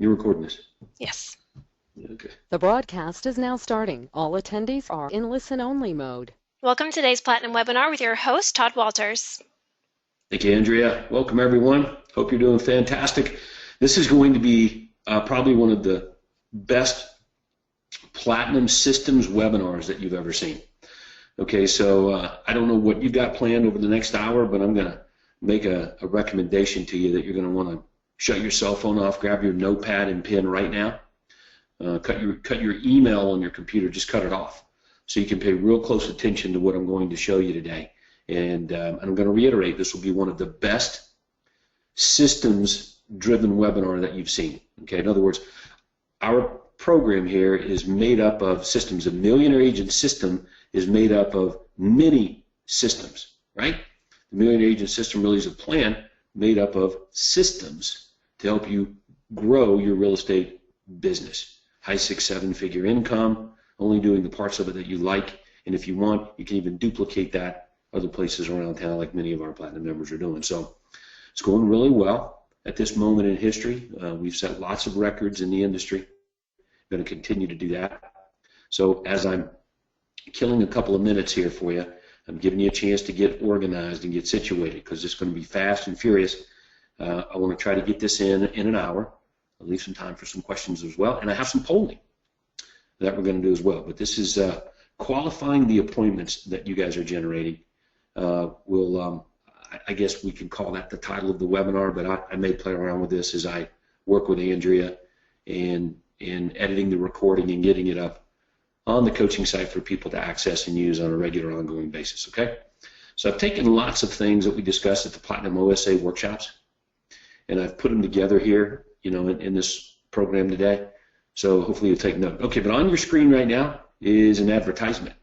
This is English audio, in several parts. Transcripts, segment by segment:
You're recording this? Yes. Okay. The broadcast is now starting. All attendees are in listen-only mode. Welcome to today's Platinum webinar with your host, Todd Walters. Thank you, Andrea. Welcome, everyone. Hope you're doing fantastic. This is going to be probably one of the best Platinum Systems webinars that you've ever seen. Okay, so I don't know what you've got planned over the next hour, but I'm going to make a recommendation to you that you're going to want to shut your cell phone off, grab your notepad and pen right now, cut your email on your computer, just cut it off so you can pay real close attention to what I'm going to show you today. And I'm going to reiterate, this will be one of the best systems-driven webinar that you've seen. Okay, in other words, our program here is made up of systems. A Millionaire Agent system is made up of many systems, right? The Millionaire Agent system really is a plan made up of systems to help you grow your real estate business. High 6, 7-figure income, only doing the parts of it that you like, and if you want, you can even duplicate that other places around town like many of our Platinum members are doing. So it's going really well at this moment in history. We've set lots of records in the industry. Going to continue to do that. So as I'm killing a couple of minutes here for you, I'm giving you a chance to get organized and get situated because it's going to be fast and furious. I want to try to get this in an hour. I'll leave some time for some questions as well, and I have some polling that we're going to do as well. But this is qualifying the appointments that you guys are generating. I guess we can call that the title of the webinar, but I may play around with this as I work with Andrea and in editing the recording and getting it up on the coaching site for people to access and use on a regular ongoing basis, okay? So I've taken lots of things that we discussed at the Platinum OSA workshops, and I've put them together here, you know, in this program today. So hopefully you'll take note. Okay, but on your screen right now is an advertisement.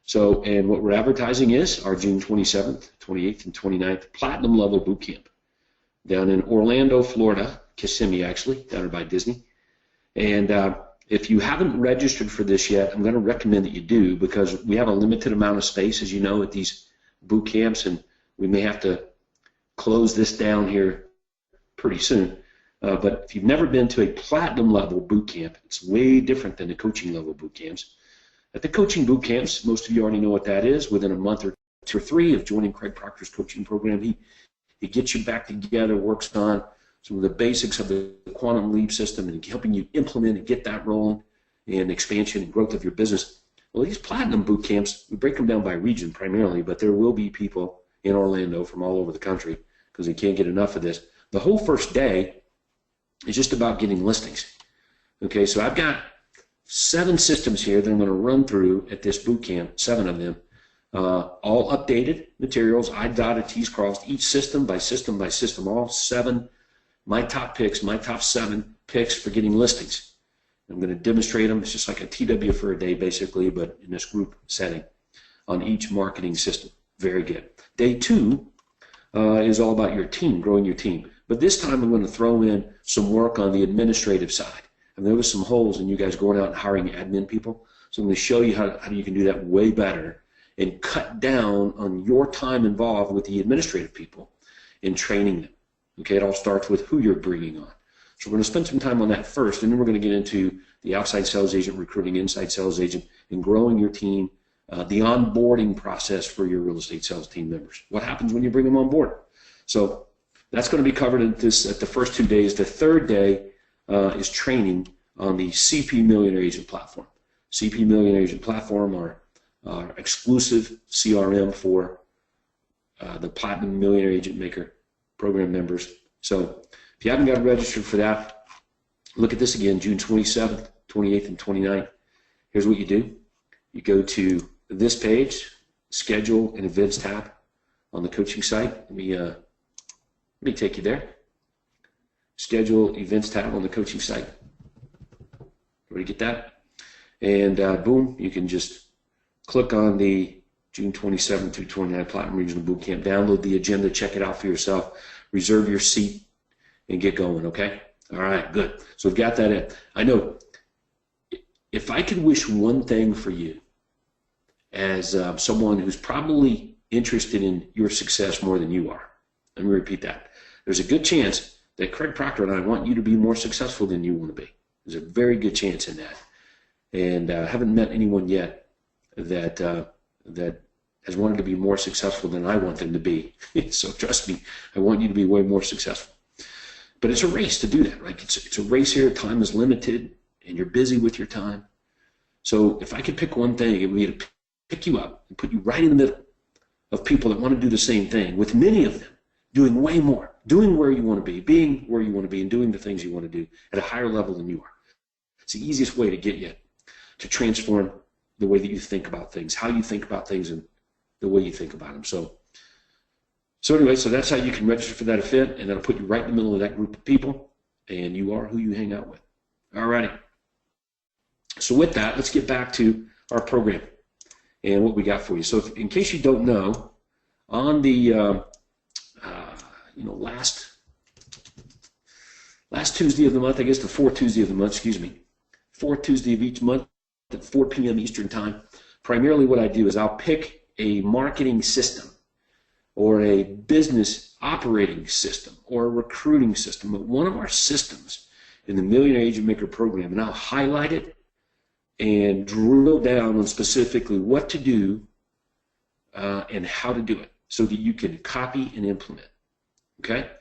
So, and what we're advertising is our June 27th, 28th, and 29th Platinum Level Bootcamp down in Orlando, Florida, Kissimmee actually, down by Disney. And if you haven't registered for this yet, I'm going to recommend that you do because we have a limited amount of space, as you know, at these boot camps, and we may have to close this down here pretty soon. But if you've never been to a platinum level boot camp, it's way different than the coaching level boot camps. At the coaching boot camps, most of you already know what that is. Within a month or 2 or 3 of joining Craig Proctor's coaching program, he gets you back together, works on some of the basics of the quantum leap system and helping you implement and get that rolling and expansion and growth of your business. Well, these platinum boot camps, we break them down by region primarily, but there will be people in Orlando from all over the country because they can't get enough of this. The whole first day is just about getting listings. Okay, so I've got 7 systems here that I'm going to run through at this boot camp, 7 of them, all updated materials, I dotted, T's crossed, each system by system by system, all 7 my top picks, my top 7 picks for getting listings. I'm going to demonstrate them. It's just like a TW for a day, basically, but in this group setting on each marketing system. Very good. Day 2 is all about your team, growing your team. But this time I'm going to throw in some work on the administrative side. I've noticed some holes in you guys going out and hiring admin people. So I'm going to show you how you can do that way better and cut down on your time involved with the administrative people in training them. Okay, it all starts with who you're bringing on. So we're going to spend some time on that first, and then we're going to get into the outside sales agent, recruiting inside sales agent, and growing your team, the onboarding process for your real estate sales team members. What happens when you bring them on board? So that's going to be covered at the first 2 days. The third day is training on the CP Millionaire Agent platform. CP Millionaire Agent platform are exclusive CRM for the Platinum Millionaire Agent Maker program members. So if you haven't got registered for that, look at this again, June 27th, 28th, and 29th. Here's what you do. You go to this page, Schedule and Events tab on the coaching site. Let me take you there. Schedule Events tab on the coaching site. Everybody get that? And boom, you can just click on the June 27th through 29th Platinum Regional Bootcamp. Download the agenda, check it out for yourself, reserve your seat, and get going, okay? All right, good. So we've got that in. I know if I could wish one thing for you as someone who's probably interested in your success more than you are, let me repeat that. There's a good chance that Craig Proctor and I want you to be more successful than you want to be. There's a very good chance in that. And I haven't met anyone yet that that has wanted to be more successful than I want them to be. So trust me, I want you to be way more successful. But it's a race to do that, right? It's a race here. Time is limited, and you're busy with your time. So if I could pick one thing, it would be to pick you up and put you right in the middle of people that want to do the same thing, with many of them doing way more, doing where you want to be, being where you want to be, and doing the things you want to do at a higher level than you are. It's the easiest way to get you to transform the way that you think about things, how you think about things, and the way you think about them. So anyway, so that's how you can register for that event, and that'll put you right in the middle of that group of people, and you are who you hang out with. All righty. So with that, let's get back to our program and what we got for you. So in case you don't know, on the last Tuesday of the month, I guess the fourth Tuesday of the month, fourth Tuesday of each month at 4 p.m. Eastern Time, primarily what I do is I'll pick a marketing system or a business operating system or a recruiting system, but one of our systems in the Millionaire Agent Maker program, and I'll highlight it and drill down on specifically what to do and how to do it so that you can copy and implement. Okay?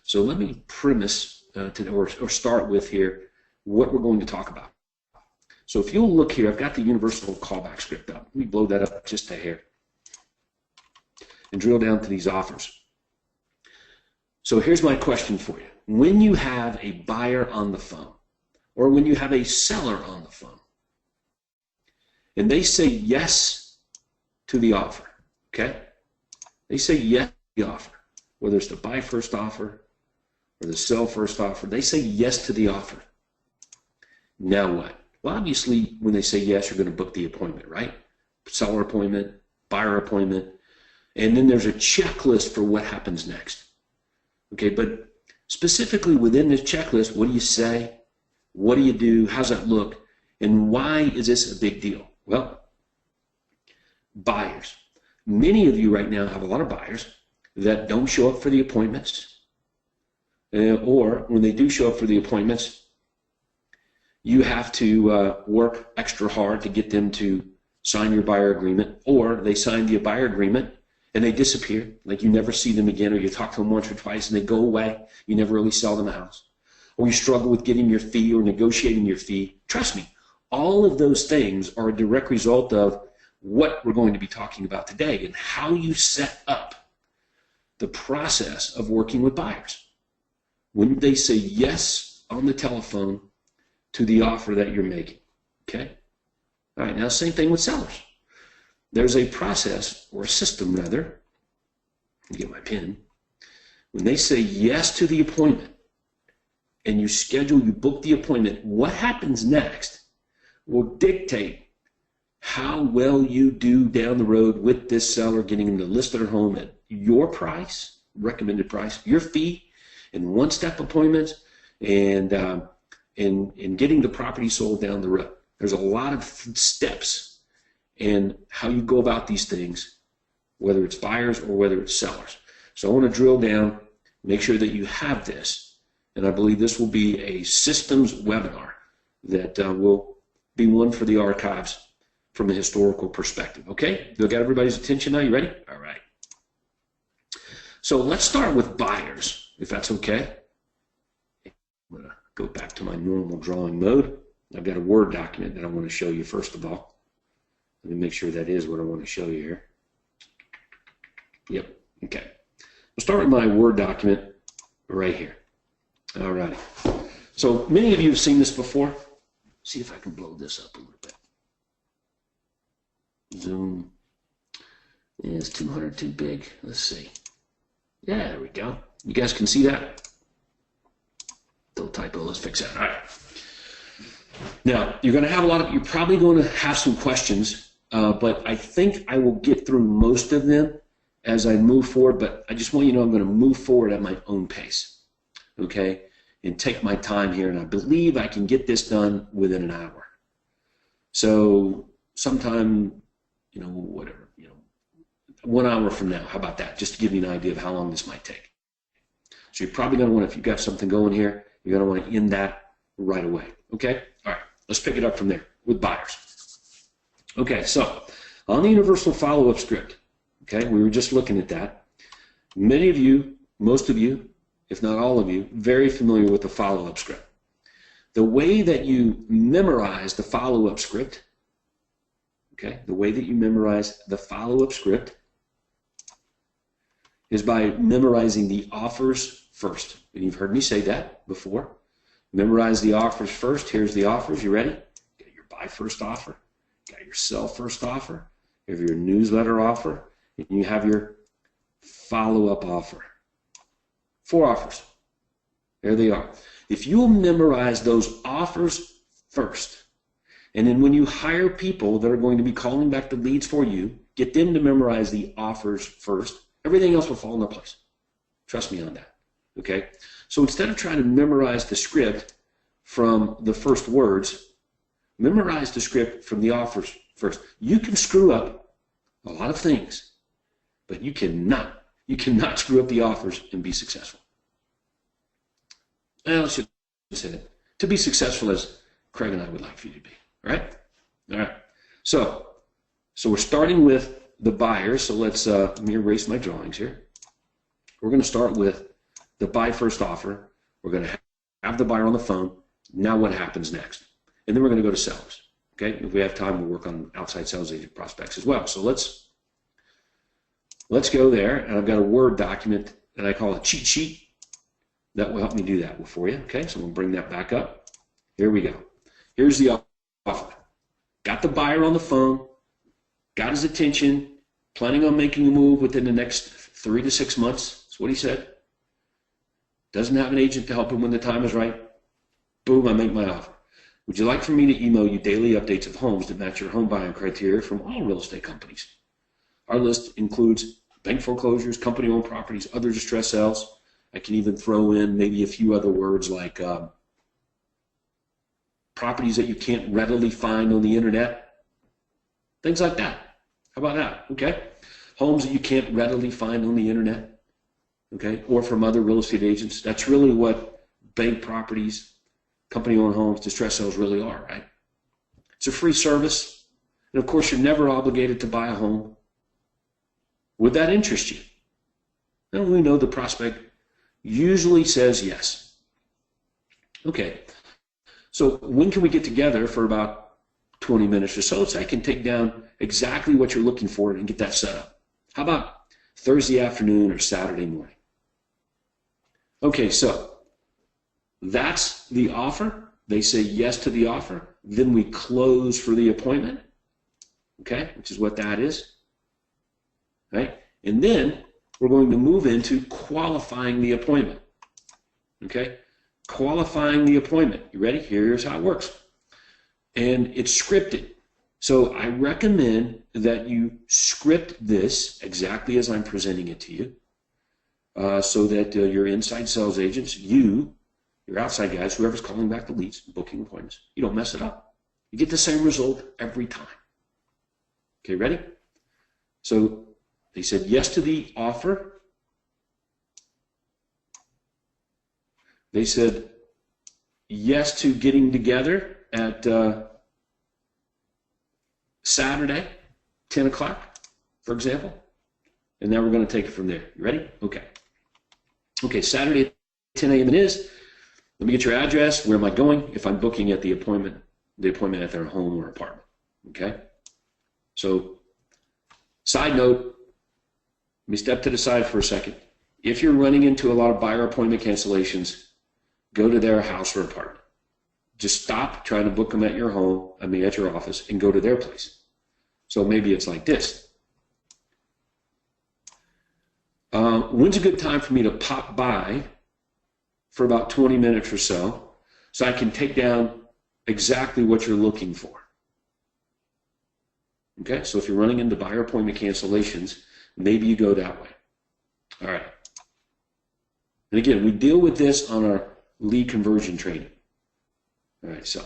So let me premise or start with here what we're going to talk about. So if you'll look here, I've got the universal callback script up. Let me blow that up just a hair and drill down to these offers. So here's my question for you. When you have a buyer on the phone, or when you have a seller on the phone, and they say yes to the offer, okay? They say yes to the offer, whether it's the buy first offer or the sell first offer, they say yes to the offer. Now what? Well, obviously, when they say yes, you're going to book the appointment, right? Seller appointment, buyer appointment, and then there's a checklist for what happens next. Okay, but specifically within this checklist, what do you say? What do you do? How's that look? And why is this a big deal? Well, buyers. Many of you right now have a lot of buyers that don't show up for the appointments, or when they do show up for the appointments, you have to work extra hard to get them to sign your buyer agreement, or they sign the buyer agreement and they disappear, like you never see them again, or you talk to them once or twice and they go away. You never really sell them a house. Or you struggle with getting your fee or negotiating your fee. Trust me, all of those things are a direct result of what we're going to be talking about today and how you set up the process of working with buyers. When they say yes on the telephone to the offer that you're making, okay? All right, now same thing with sellers. There's a process, or a system rather, let me get my pen. When they say yes to the appointment and you book the appointment, what happens next will dictate how well you do down the road with this seller, getting them to list their home at your price, recommended price, your fee, and one-step appointments, and getting the property sold down the road. There's a lot of steps in how you go about these things, whether it's buyers or whether it's sellers. So I want to drill down, make sure that you have this, and I believe this will be a systems webinar that will be one for the archives from a historical perspective. Okay? You got everybody's attention now? You ready? All right. So let's start with buyers, if that's okay. I'm going to go back to my normal drawing mode. I've got a Word document that I want to show you first of all. Let me make sure that is what I want to show you here. Yep, okay. We'll start with my Word document right here. All righty. So many of you have seen this before. See if I can blow this up a little bit. Zoom. Yeah, it's 200 too big. Let's see. Yeah, there we go. You guys can see that? Little typo, let's fix that. All right. Now, you're probably going to have some questions, but I think I will get through most of them as I move forward, but I just want you to know I'm going to move forward at my own pace, okay, and take my time here, and I believe I can get this done within an hour. So sometime, 1 hour from now, how about that, just to give you an idea of how long this might take. So you're probably going to want, if you've got something going here, you're going to want to end that right away. Okay? All right. Let's pick it up from there with buyers. Okay, so on the universal follow-up script, okay, we were just looking at that. Many of you, most of you, if not all of you, very familiar with the follow-up script. The way that you memorize the follow-up script, okay, the way that you memorize the follow-up script is by memorizing the offers first. And you've heard me say that before. Memorize the offers first. Here's the offers. You ready? Got your buy first offer. Got your sell first offer. You have your newsletter offer. And you have your follow-up offer. 4 offers. There they are. If you'll memorize those offers first, and then when you hire people that are going to be calling back the leads for you, get them to memorize the offers first, everything else will fall into place. Trust me on that. Okay? So instead of trying to memorize the script from the first words, memorize the script from the offers first. You can screw up a lot of things, but you cannot screw up the offers and be successful. Well, let's just say that. To be successful as Craig and I would like for you to be. All right? All right. So we're starting with the buyer. So let me erase my drawings here. We're going to start with the buy first offer. We're going to have the buyer on the phone. Now what happens next? And then we're going to go to sellers. Okay? If we have time, we'll work on outside sales agent prospects as well. So let's go there. And I've got a Word document that I call a cheat sheet. That will help me do that for you. Okay, so we'll bring that back up. Here we go. Here's the offer. Got the buyer on the phone, got his attention, planning on making a move within the next 3 to 6 months. That's what he said. Doesn't have an agent to help him when the time is right. Boom, I make my offer. Would you like for me to email you daily updates of homes that match your home buying criteria from all real estate companies? Our list includes bank foreclosures, company-owned properties, other distress sales. I can even throw in maybe a few other words like properties that you can't readily find on the internet. Things like that. How about that? Okay. Homes that you can't readily find on the internet. Okay. Or from other real estate agents. That's really what bank properties, company-owned homes, distress sales really are, right? It's a free service. And of course, you're never obligated to buy a home. Would that interest you? Well, we know the prospect usually says yes. Okay, so when can we get together for about 20 minutes or so I can take down exactly what you're looking for and get that set up? How about Thursday afternoon or Saturday morning? Okay, so that's the offer. They say yes to the offer. Then we close for the appointment, okay, which is what that is, right? And then we're going to move into qualifying the appointment. Okay? Qualifying the appointment. You ready? Here's how it works. And it's scripted. So I recommend that you script this exactly as I'm presenting it to you so that your inside sales agents, your outside guys, whoever's calling back the leads, booking appointments, you don't mess it up. You get the same result every time. Okay, ready? So they said yes to the offer. They said yes to getting together at Saturday, 10 o'clock, for example. And now we're going to take it from there. You ready? Okay. Okay, Saturday at 10 a.m. it is. Let me get your address. Where am I going? If I'm booking at the appointment at their home or apartment. Okay? So, side note, let me step to the side for a second. If you're running into a lot of buyer appointment cancellations, go to their house or apartment. Just stop trying to book them at your home, at your office, and go to their place. So maybe it's like this. When's a good time for me to pop by for about 20 minutes or so I can take down exactly what you're looking for? Okay, so if you're running into buyer appointment cancellations, maybe you go that way. All right. And again, we deal with this on our lead conversion training. All right, so.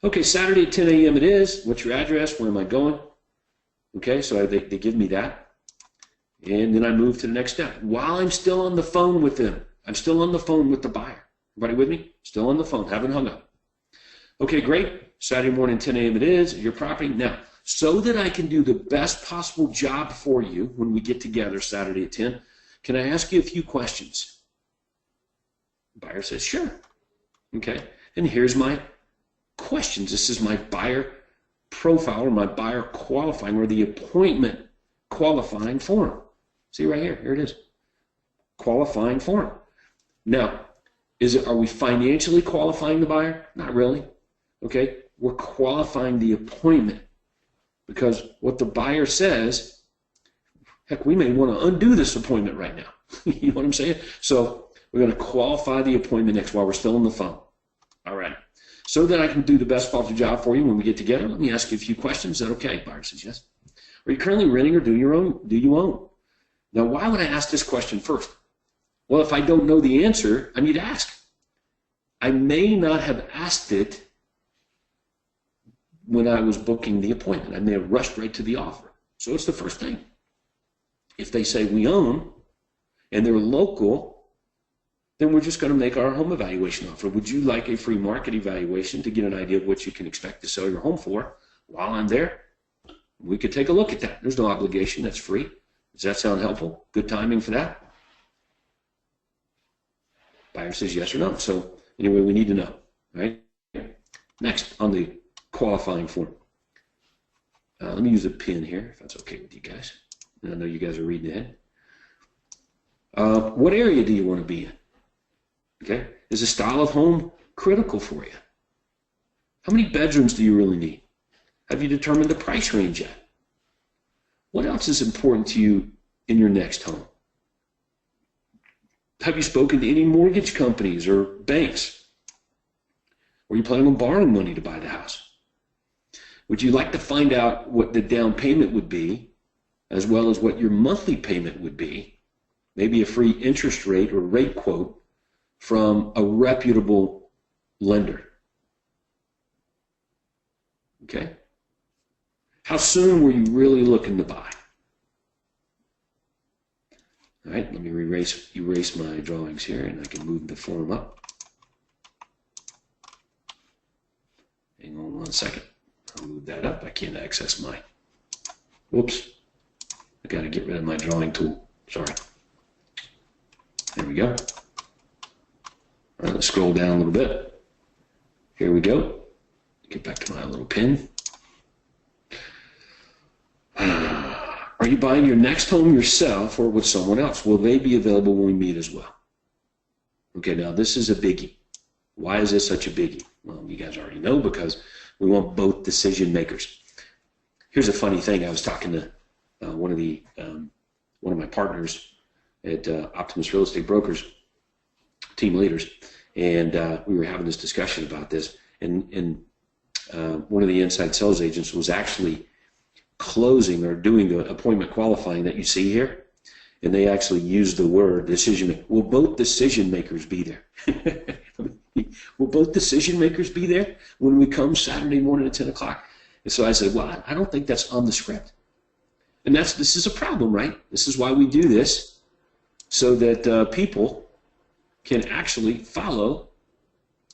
Okay, Saturday at 10 a.m. it is. What's your address? Where am I going? Okay, so they give me that. And then I move to the next step. While I'm still on the phone with them, I'm still on the phone with the buyer. Everybody with me? Still on the phone, haven't hung up. Okay, great. Saturday morning, 10 a.m. it is, your property. Now, so that I can do the best possible job for you when we get together Saturday at 10, can I ask you a few questions? Buyer says, sure. Okay, and here's my questions. This is my buyer profile or my buyer qualifying or the appointment qualifying form. See right here, here it is. Qualifying form. Now, are we financially qualifying the buyer? Not really. Okay, we're qualifying the appointment because what the buyer says, heck, we may want to undo this appointment right now. You know what I'm saying? So we're going to qualify the appointment next while we're still on the phone. All right. So that I can do the best possible job for you when we get together, let me ask you a few questions. Is that okay? Buyer says yes. Are you currently renting or do you own? Now, why would I ask this question first? Well, if I don't know the answer, I need to ask. I may not have asked it when I was booking the appointment. I may have rushed right to the offer. So it's the first thing. If they say we own and they're local, then we're just going to make our home evaluation offer. Would you like a free market evaluation to get an idea of what you can expect to sell your home for while I'm there? We could take a look at that. There's no obligation. That's free. Does that sound helpful? Good timing for that? Buyer says yes or no. So anyway, we need to know, right? Next, on the qualifying form. Let me use a pen here, if that's okay with you guys. And I know you guys are reading ahead. What area do you want to be in? Okay, is the style of home critical for you? How many bedrooms do you really need? Have you determined the price range yet? What else is important to you in your next home? Have you spoken to any mortgage companies or banks? Or are you planning on borrowing money to buy the house? Would you like to find out what the down payment would be, as well as what your monthly payment would be? Maybe a free interest rate or rate quote from a reputable lender. Okay? How soon were you really looking to buy? All right, let me erase my drawings here, and I can move the form up. Hang on one second. I'll move that up. I can't access my, whoops. I got to get rid of my drawing tool. Sorry. There we go. All right, let's scroll down a little bit. Here we go. Get back to my little pen. Are you buying your next home yourself or with someone else? Will they be available when we meet as well? Okay, now this is a biggie. Why is this such a biggie? Well, you guys already know, because we want both decision makers. Here's a funny thing. I was talking to one of my partners at Optimus Real Estate Brokers, team leaders, and we were having this discussion about this. And one of the inside sales agents was actually closing or doing the appointment qualifying that you see here, and they actually used the word decision maker. Will both decision makers be there? Will both decision makers be there when we come Saturday morning at 10 o'clock? And so I said, well, I don't think that's on the script. And this is a problem, right? This is why we do this, so that people can actually follow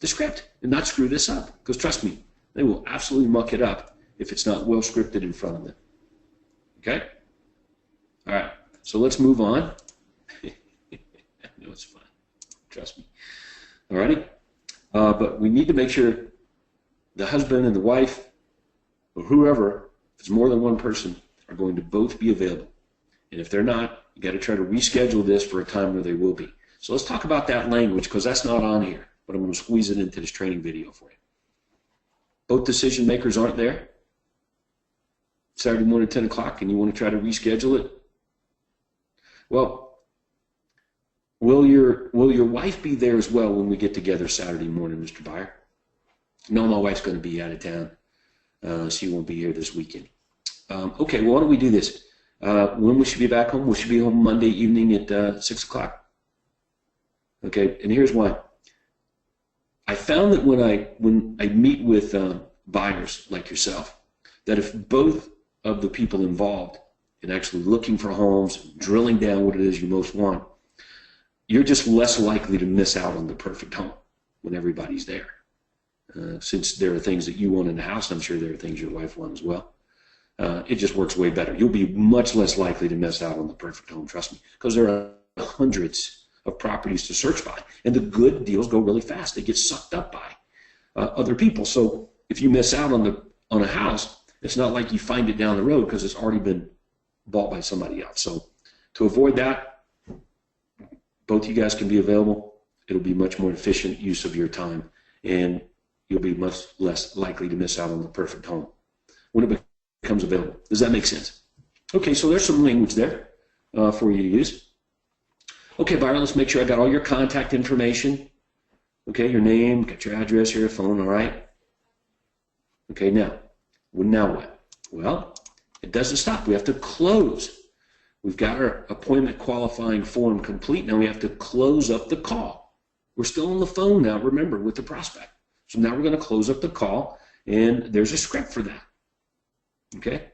the script and not screw this up. Because trust me, they will absolutely muck it up if it's not well scripted in front of them. Okay? All right, so let's move on. I know it's fun. Trust me. All righty? But we need to make sure the husband and the wife, or whoever, if it's more than one person, are going to both be available. And if they're not, you got to try to reschedule this for a time where they will be. So let's talk about that language, because that's not on here, but I'm going to squeeze it into this training video for you. Both decision makers aren't there Saturday morning at 10 o'clock, and you want to try to reschedule it. Well, will your wife be there as well when we get together Saturday morning, Mr. Buyer? No, my wife's going to be out of town. She won't be here this weekend. Okay, well, why don't we do this? When we should be back home? We should be home Monday evening at 6 o'clock. Okay, and here's why. I found that when I meet with buyers like yourself, that if both of the people involved in actually looking for homes, drilling down what it is you most want, you're just less likely to miss out on the perfect home when everybody's there. Since there are things that you want in the house, I'm sure there are things your wife wants as well. It just works way better. You'll be much less likely to miss out on the perfect home, trust me, because there are hundreds of properties to search by, and the good deals go really fast. They get sucked up by other people. So if you miss out on a house, it's not like you find it down the road because it's already been bought by somebody else. So to avoid that, both you guys can be available. It'll be much more efficient use of your time, and you'll be much less likely to miss out on the perfect home when it becomes available. Does that make sense? Okay, so there's some language there for you to use. Okay, Byron, let's make sure I got all your contact information. Okay, your name, got your address, your phone, all right? Okay, now what? Well, it doesn't stop. We have to close. We've got our appointment qualifying form complete. Now we have to close up the call. We're still on the phone now, remember, with the prospect. So now we're going to close up the call, and there's a script for that. Okay?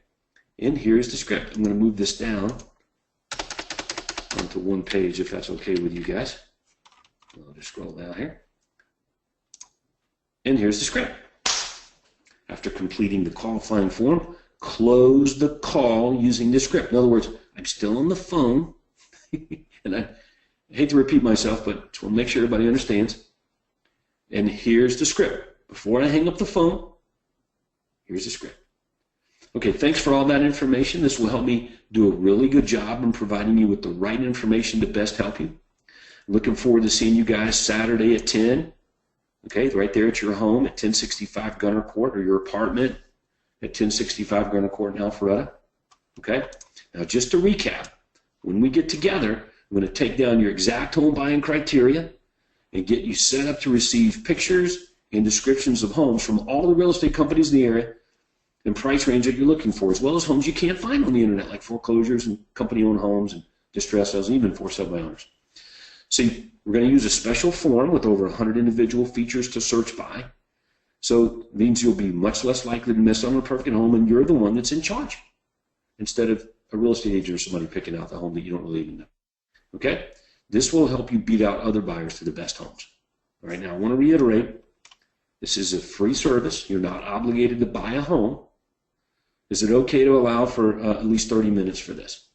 And here's the script. I'm going to move this down onto one page if that's okay with you guys. I'll just scroll down here. And here's the script. After completing the qualifying form, close the call using the script. In other words, I'm still on the phone, and I hate to repeat myself, but just want to make sure everybody understands. And here's the script. Before I hang up the phone, here's the script. Okay, thanks for all that information. This will help me do a really good job in providing you with the right information to best help you. Looking forward to seeing you guys Saturday at 10. Okay, right there at your home at 1065 Gunner Court, or your apartment at 1065 Gunner Court in Alpharetta. Okay, now just to recap, when we get together, I'm going to take down your exact home buying criteria and get you set up to receive pictures and descriptions of homes from all the real estate companies in the area and price range that you're looking for, as well as homes you can't find on the internet, like foreclosures and company-owned homes and distress sales, and even for sale by owners. See, we're going to use a special form with over 100 individual features to search by. So it means you'll be much less likely to miss on a perfect home, and you're the one that's in charge, instead of a real estate agent or somebody picking out the home that you don't really even know. Okay? This will help you beat out other buyers to the best homes. All right, now I want to reiterate, this is a free service. You're not obligated to buy a home. Is it okay to allow for at least 30 minutes for this?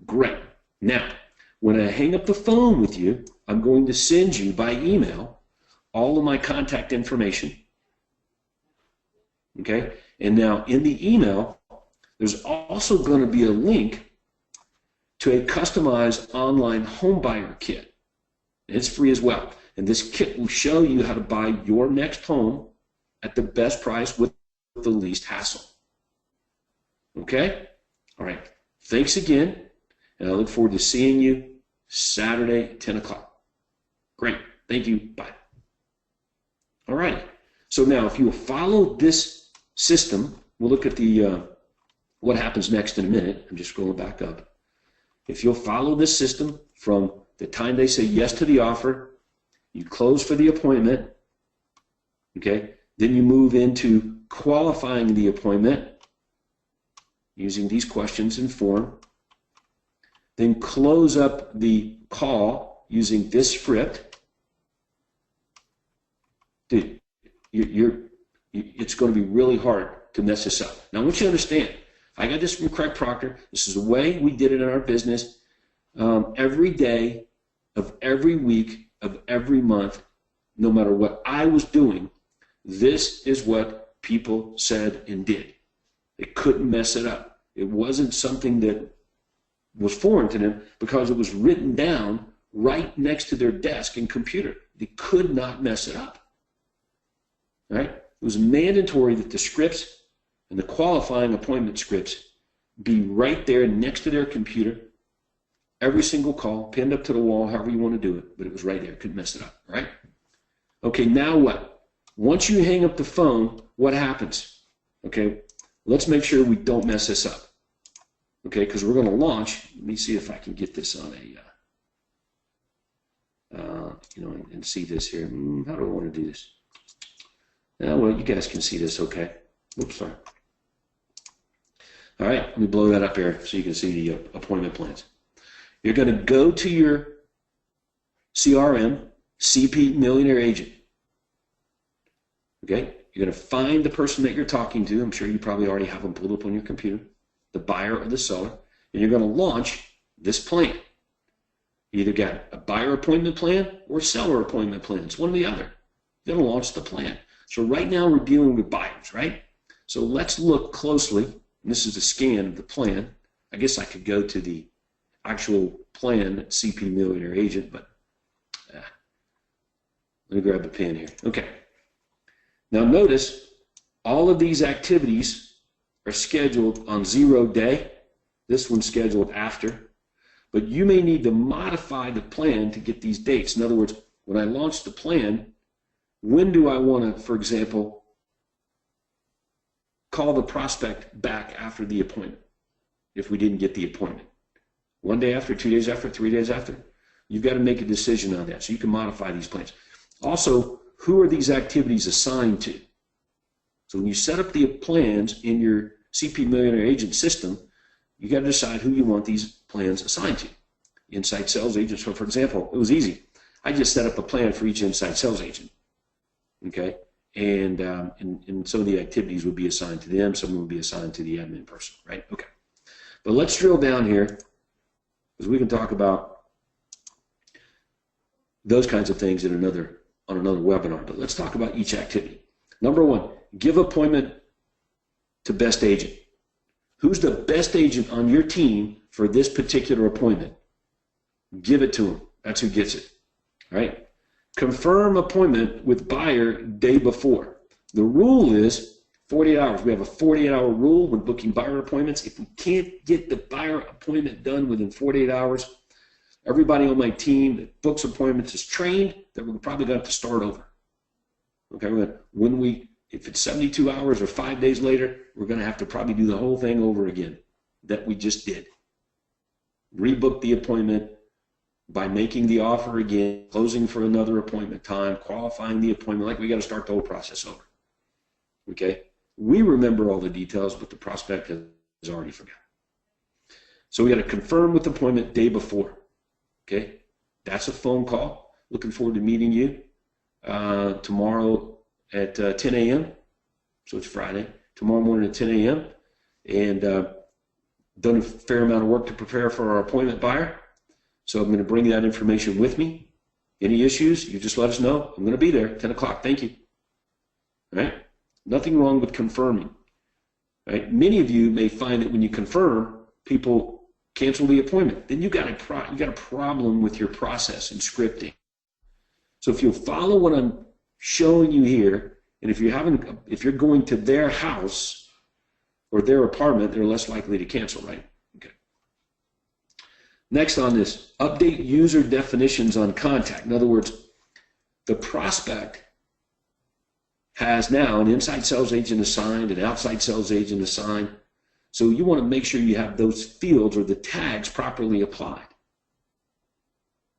Great. Now, when I hang up the phone with you, I'm going to send you by email all of my contact information. Okay? And now in the email, there's also going to be a link to a customized online home buyer kit. It's free as well. And this kit will show you how to buy your next home at the best price with the least hassle. Okay? All right. Thanks again. And I look forward to seeing you Saturday at 10 o'clock. Great. Thank you. Bye. All right. So now if you will follow this system, we'll look at the what happens next in a minute. I'm just scrolling back up. If you'll follow this system from the time they say yes to the offer, you close for the appointment, okay? Then you move into qualifying the appointment using these questions and form. Then close up the call using this script. Dude, it's going to be really hard to mess this up. Now, I want you to understand, I got this from Craig Proctor. This is the way we did it in our business. Every day of every week of every month, no matter what I was doing, this is what people said and did. They couldn't mess it up. It wasn't something that was foreign to them because it was written down right next to their desk and computer. They could not mess it up. Right? It was mandatory that the scripts and the qualifying appointment scripts be right there next to their computer. Every single call, pinned up to the wall, however you want to do it, but it was right there. Couldn't mess it up, right? Okay, now what? Once you hang up the phone, what happens? Okay, let's make sure we don't mess this up. Okay, because we're going to launch. Let me see if I can get this on a, and see this here. How do I want to do this? Well, you guys can see this, okay? Oops, sorry. All right, let me blow that up here so you can see the appointment plans. You're going to go to your CRM, CP Millionaire Agent. Okay? You're going to find the person that you're talking to. I'm sure you probably already have them pulled up on your computer, the buyer or the seller, and you're going to launch this plan. You either got a buyer appointment plan or seller appointment plan. It's one or the other. You're going to launch the plan. So right now we're dealing with buyers, right? So let's look closely. This is a scan of the plan. I guess I could go to the actual plan, CP Millionaire Agent, but let me grab a pen here. Okay. Now notice all of these activities are scheduled on 0 day. This one's scheduled after. But you may need to modify the plan to get these dates. In other words, when I launch the plan, when do I want to, for example, call the prospect back after the appointment if we didn't get the appointment? 1 day after, 2 days after, 3 days after? You've got to make a decision on that so you can modify these plans. Also, who are these activities assigned to? So when you set up the plans in your CP Millionaire Agent system, you got to decide who you want these plans assigned to. Inside sales agents, for example, it was easy. I just set up a plan for each inside sales agent. Okay, and some of the activities would be assigned to them. Some would be assigned to the admin person, right? Okay, but let's drill down here because we can talk about those kinds of things on another webinar. But let's talk about each activity. Number one, give appointment to best agent. Who's the best agent on your team for this particular appointment? Give it to him. That's who gets it. All right. Confirm appointment with buyer day before. The rule is 48 hours. We have a 48-hour rule when booking buyer appointments. If we can't get the buyer appointment done within 48 hours, everybody on my team that books appointments is trained that we're probably going to have to start over. Okay, if it's 72 hours or 5 days later, we're going to have to probably do the whole thing over again that we just did. Rebook the appointment by making the offer again, closing for another appointment time, qualifying the appointment. Like we got to start the whole process over. Okay, we remember all the details, but the prospect has already forgotten. So we got to confirm with the appointment day before. Okay, that's a phone call. Looking forward to meeting you tomorrow at 10 a.m. So it's Friday. Tomorrow morning at 10 a.m. And done a fair amount of work to prepare for our appointment buyer. So I'm going to bring that information with me. Any issues, you just let us know. I'm going to be there, 10 o'clock. Thank you. All right? Nothing wrong with confirming. All right? Many of you may find that when you confirm, people cancel the appointment. Then you got a problem with your process and scripting. So if you'll follow what I'm showing you here, and if you're going to their house or their apartment, they're less likely to cancel, right? Okay. Next on this, update user definitions on contact. In other words, the prospect has now an inside sales agent assigned, an outside sales agent assigned. So you want to make sure you have those fields or the tags properly applied.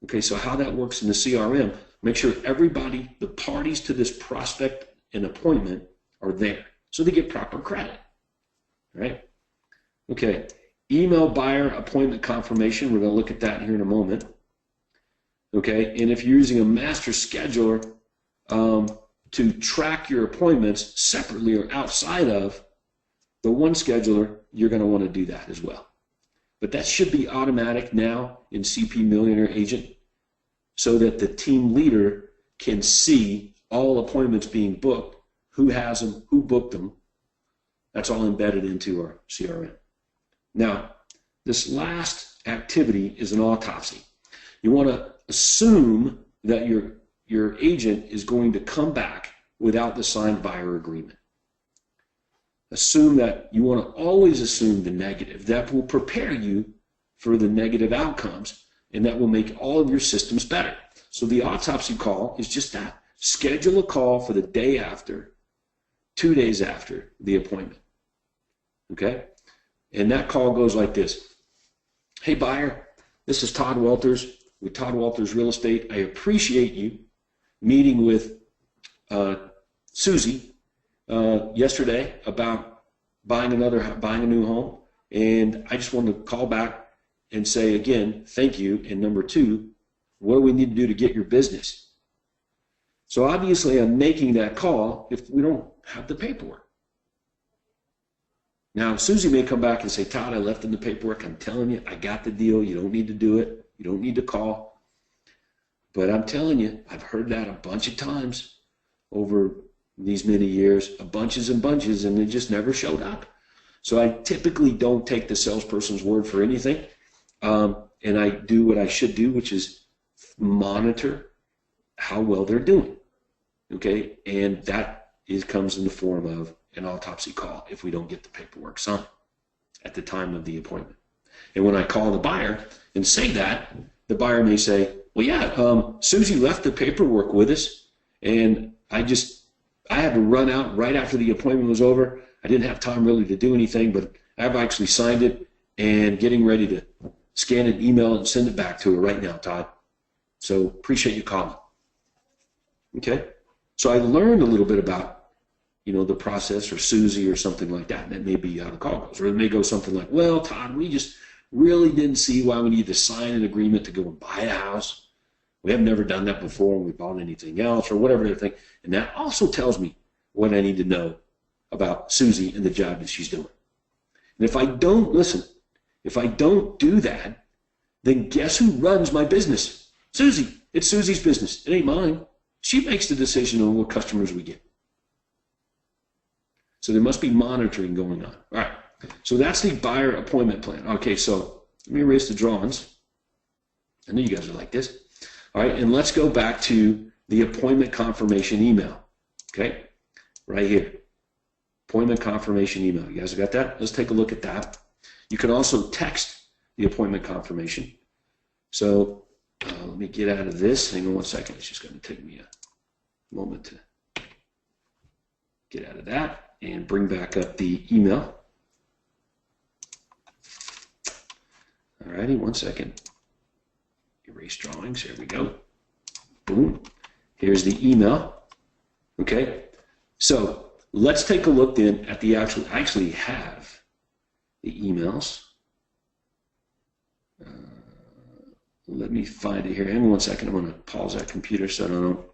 Okay, so how that works in the CRM, make sure everybody, the parties to this prospect and appointment are there so they get proper credit. All right? Okay, email buyer appointment confirmation. We're going to look at that here in a moment. Okay, and if you're using a master scheduler to track your appointments separately or outside of the one scheduler, you're going to want to do that as well. But that should be automatic now in CP Millionaire Agent so that the team leader can see all appointments being booked, who has them, who booked them. That's all embedded into our CRM. Now, this last activity is an autopsy. You want to assume that your agent is going to come back without the signed buyer agreement. Assume that you want to always assume the negative. That will prepare you for the negative outcomes, and that will make all of your systems better. So the autopsy call is just that. Schedule a call for the day after, 2 days after the appointment. Okay? And that call goes like this. Hey, buyer, this is Todd Walters with Todd Walters Real Estate. I appreciate you meeting with Susie yesterday about buying a new home, and I just wanted to call back and say again thank you, and number two, What do we need to do to get your business? So obviously I'm making that call if we don't have the paperwork. Now, Susie may come back and say, Todd, I left in the paperwork. I'm telling you, I got the deal. You don't need to do it. You don't need to call. But I'm telling you, I've heard that a bunch of times over these many years, bunches and bunches, and it just never showed up. So I typically don't take the salesperson's word for anything. And I do what I should do, which is monitor how well they're doing. Okay? And that comes in the form of an autopsy call if we don't get the paperwork signed at the time of the appointment. And when I call the buyer and say that, the buyer may say, well, yeah, Susie left the paperwork with us, and I had to run out right after the appointment was over. I didn't have time really to do anything, but I've actually signed it and getting ready to scan an email and send it back to her right now, Todd. So appreciate you calling. Okay? So I learned a little bit about, the process, or Susie or something like that. And that may be how the call goes. Or it may go something like, well, Todd, we just really didn't see why we need to sign an agreement to go and buy a house. We have never done that before when we bought anything else, or whatever the thing. And that also tells me what I need to know about Susie and the job that she's doing. And if I don't do that, then guess who runs my business? Susie. It's Susie's business. It ain't mine. She makes the decision on what customers we get. So there must be monitoring going on. All right. So that's the buyer appointment plan. Okay, so let me erase the drawings. I know you guys are like this. All right, and let's go back to the appointment confirmation email. Okay, right here. Appointment confirmation email. You guys got that? Let's take a look at that. You can also text the appointment confirmation. So let me get out of this. Hang on one second. It's just going to take me a moment to get out of that and bring back up the email. All righty, one second. Erase drawings. Here we go. Boom. Here's the email. Okay. So let's take a look then at the actual. I actually have the emails. Let me find it here. Hang on one second. I'm going to pause that computer so I don't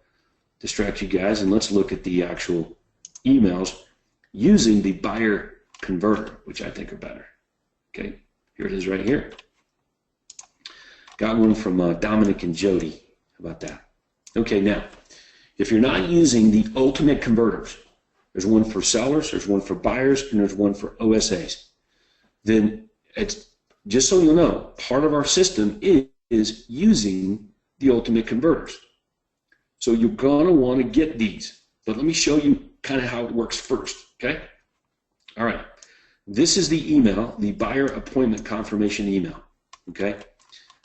distract you guys. And let's look at the actual emails using the buyer converter, which I think are better. Okay. Here it is right here. Got one from Dominic and Jody. How about that? Okay, now, if you're not using the ultimate converters, there's one for sellers, there's one for buyers, and there's one for OSAs. Then, it's just so you'll know, part of our system is using the ultimate converters. So you're going to want to get these. But let me show you kind of how it works first, okay? All right. This is the email, the buyer appointment confirmation email, okay?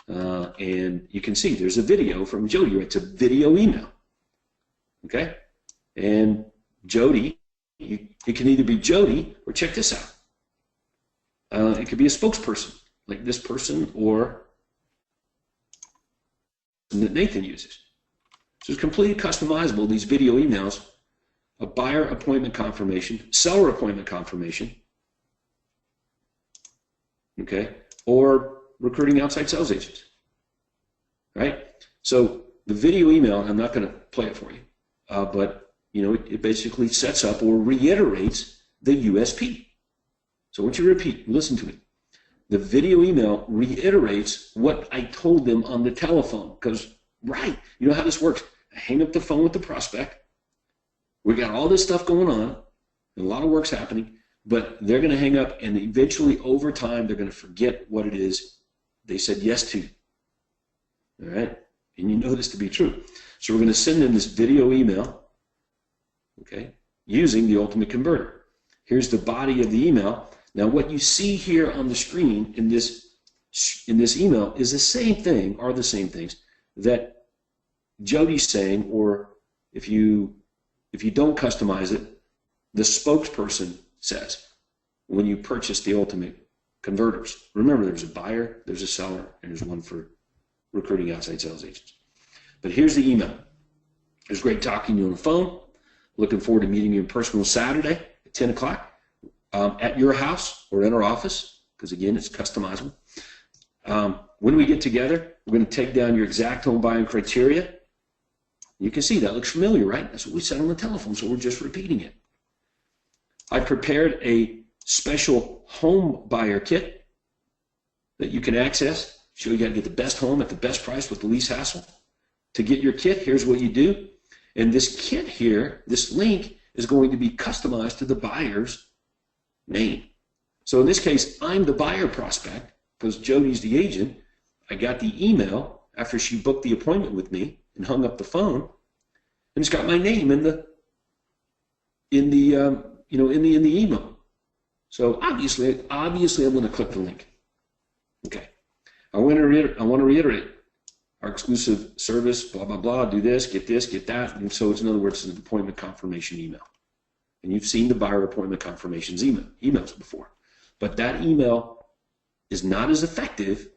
And you can see there's a video from Jody. It's a video email, okay? And Jody, it can either be Jody or check this out. It could be a spokesperson, like this person, or that Nathan uses. So it's completely customizable, these video emails, a buyer appointment confirmation, seller appointment confirmation, okay, or recruiting outside sales agents, right? So the video email, I'm not going to play it for you, but it basically sets up or reiterates the USP. So I want you to repeat, listen to me. The video email reiterates what I told them on the telephone, because, right, you know how this works. I hang up the phone with the prospect. We got all this stuff going on, and a lot of work's happening, but they're going to hang up, and eventually, over time, they're going to forget what it is they said yes to. All right? And you know this to be true. So we're going to send them this video email, okay, using the ultimate converter. Here's the body of the email. Now, what you see here on the screen in this email is the same thing, are the same things that Jody's saying, or if you don't customize it, the spokesperson says when you purchase the ultimate converters. Remember, there's a buyer, there's a seller, and there's one for recruiting outside sales agents. But here's the email. It was great talking to you on the phone. Looking forward to meeting you in person on Saturday at 10 o'clock at your house or in our office, because, again, it's customizable. when we get together, we're going to take down your exact home buying criteria. You can see that looks familiar, right? That's what we said on the telephone, so we're just repeating it. I prepared a special home buyer kit that you can access. Show you how to get the best home at the best price with the least hassle. To get your kit, here's what you do. And this kit here, this link, is going to be customized to the buyer's name. So in this case, I'm the buyer prospect because Jody's the agent. I got the email after she booked the appointment with me and hung up the phone, and it's got my name in the email. So obviously I'm going to click the link. Okay. I want to reiterate our exclusive service, blah, blah, blah, do this, get that. And so it's, in other words, an appointment confirmation email. And you've seen the buyer appointment confirmations emails before. But that email is not as effective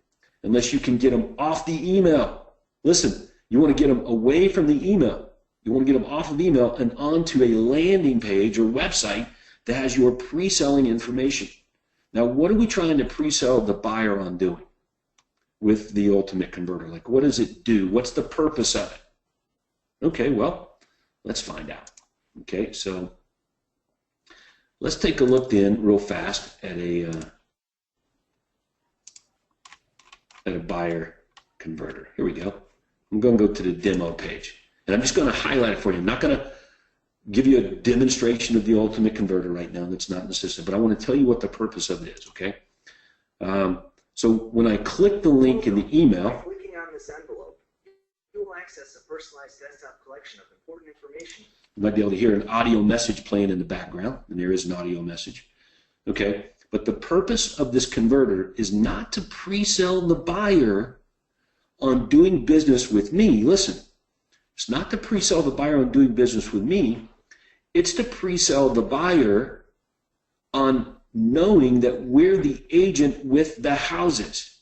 unless you can get them off the email. Listen, you want to get them away from the email. You want to get them off of email and onto a landing page or website that has your pre-selling information. Now, what are we trying to pre-sell the buyer on doing with the Ultimate Converter? Like, what does it do? What's the purpose of it? Okay, well, let's find out. Okay, so let's take a look then real fast at a buyer converter. Here we go. I'm going to go to the demo page, and I'm just going to highlight it for you. I'm not going to give you a demonstration of the Ultimate Converter right now. That's not in the system, but I want to tell you what the purpose of it is, okay? So when I click the link in the email, by clicking on this envelope, you will access a personalized desktop collection of important information. you might be able to hear an audio message playing in the background, and there is an audio message, okay? But the purpose of this converter is not to pre-sell the buyer on doing business with me. Listen, it's not to pre-sell the buyer on doing business with me. It's to pre-sell the buyer on knowing that we're the agent with the houses.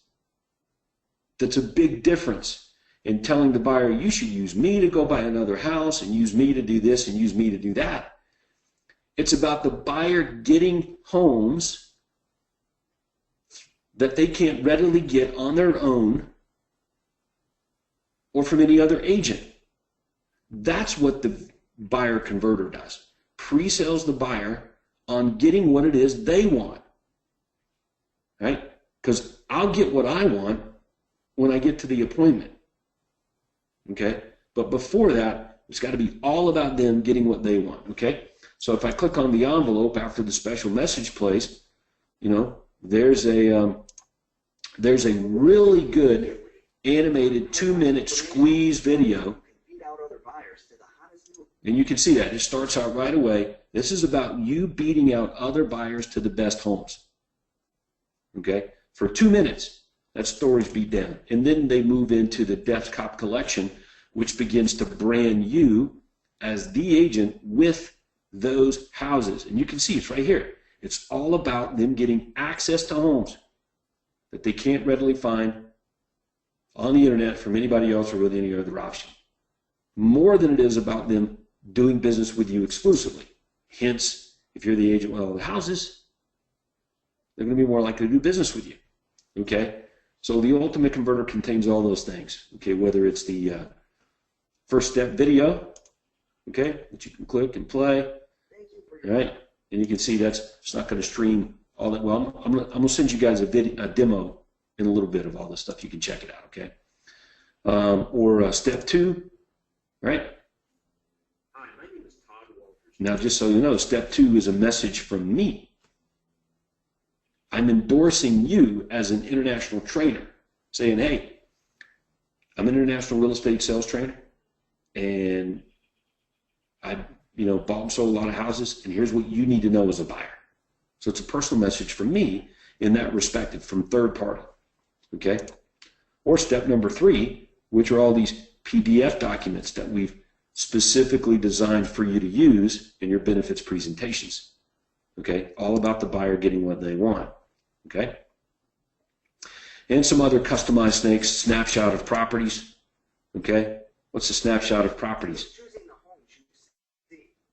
That's a big difference in telling the buyer, you should use me to go buy another house and use me to do this and use me to do that. It's about the buyer getting homes that they can't readily get on their own or from any other agent. That's what the buyer converter does. Pre-sells the buyer on getting what it is they want, right? Because I'll get what I want when I get to the appointment, okay? But before that, it's got to be all about them getting what they want, okay? So if I click on the envelope after the special message plays, you know, there's a really good animated 2-minute squeeze video. And you can see that. It starts out right away. This is about you beating out other buyers to the best homes. Okay? For 2 minutes, that story's beat down. And then they move into the desktop collection, which begins to brand you as the agent with those houses. And you can see it's right here. It's all about them getting access to homes that they can't readily find on the internet from anybody else or with any other option. More than it is about them doing business with you exclusively. Hence, if you're the agent with all the houses, they're going to be more likely to do business with you. Okay? So the Ultimate Converter contains all those things. Okay, whether it's the first step video, okay, that you can click and play. All right? And you can see it's not going to stream all that well. I'm going to send you guys a demo in a little bit of all this stuff. You can check it out, okay? Or step 2, right? Hi, my name is Todd Walters. Now, just so you know, step 2 is a message from me. I'm endorsing you as an international trainer, saying, hey, I'm an international real estate sales trainer, and I bought and sold a lot of houses, and here's what you need to know as a buyer. So it's a personal message from me in that respect, from third party, okay? Or step number 3, which are all these PDF documents that we've specifically designed for you to use in your benefits presentations, okay? All about the buyer getting what they want, okay? And some other customized snapshot of properties, okay? What's the snapshot of properties? Choosing the home, choose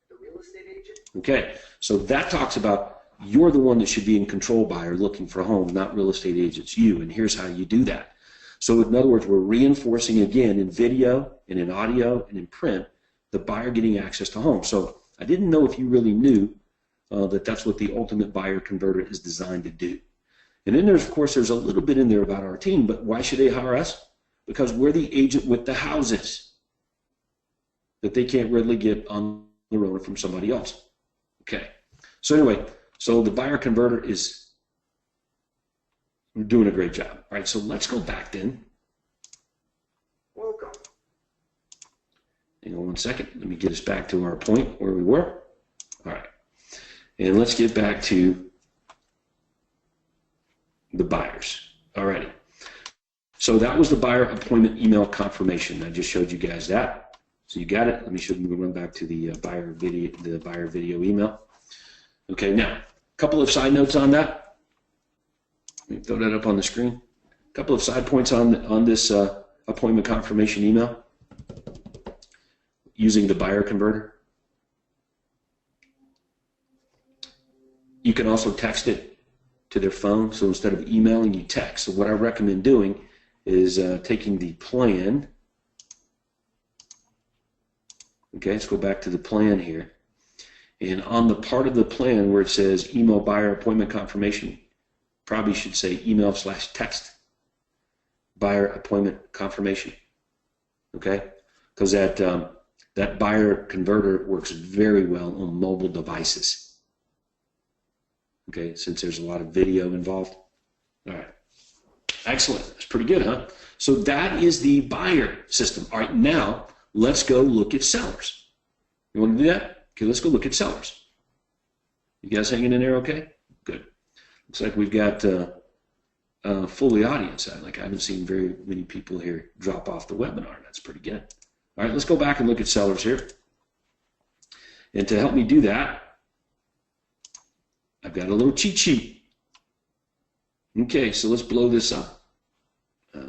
the real estate agent. Okay, so that talks about you're the one that should be in control buyer looking for a home, not real estate agents, you. And here's how you do that. So in other words, we're reinforcing again in video and in audio and in print the buyer getting access to home. So I didn't know if you really knew that that's what the ultimate buyer converter is designed to do. And then there's, of course, there's a little bit in there about our team, but why should they hire us? Because we're the agent with the houses that they can't readily get on their own from somebody else. Okay. So anyway, so the buyer converter is doing a great job. All right, so let's go back then. Welcome. Hang on one second. Let me get us back to our point where we were. All right. And let's get back to the buyers. All righty. So that was the buyer appointment email confirmation. I just showed you guys that. So you got it. Let me show you. We'll run back to the buyer video email. Okay, now a couple of side notes on that. Let me throw that up on the screen. A couple of side points on this appointment confirmation email using the buyer converter. You can also text it to their phone. So instead of emailing, you text. So what I recommend doing is taking the plan. Okay, let's go back to the plan here. And on the part of the plan where it says email buyer appointment confirmation, probably should say email/text buyer appointment confirmation. Okay, because that buyer converter works very well on mobile devices. Okay, since there's a lot of video involved. All right, excellent. That's pretty good, huh? So that is the buyer system. All right, now let's go look at sellers. You want to do that? Okay, let's go look at sellers. You guys hanging in there okay? Good. Looks like we've got full the audience. I haven't seen very many people here drop off the webinar. That's pretty good. All right, let's go back and look at sellers here. And to help me do that, I've got a little cheat sheet. Okay, so let's blow this up. Let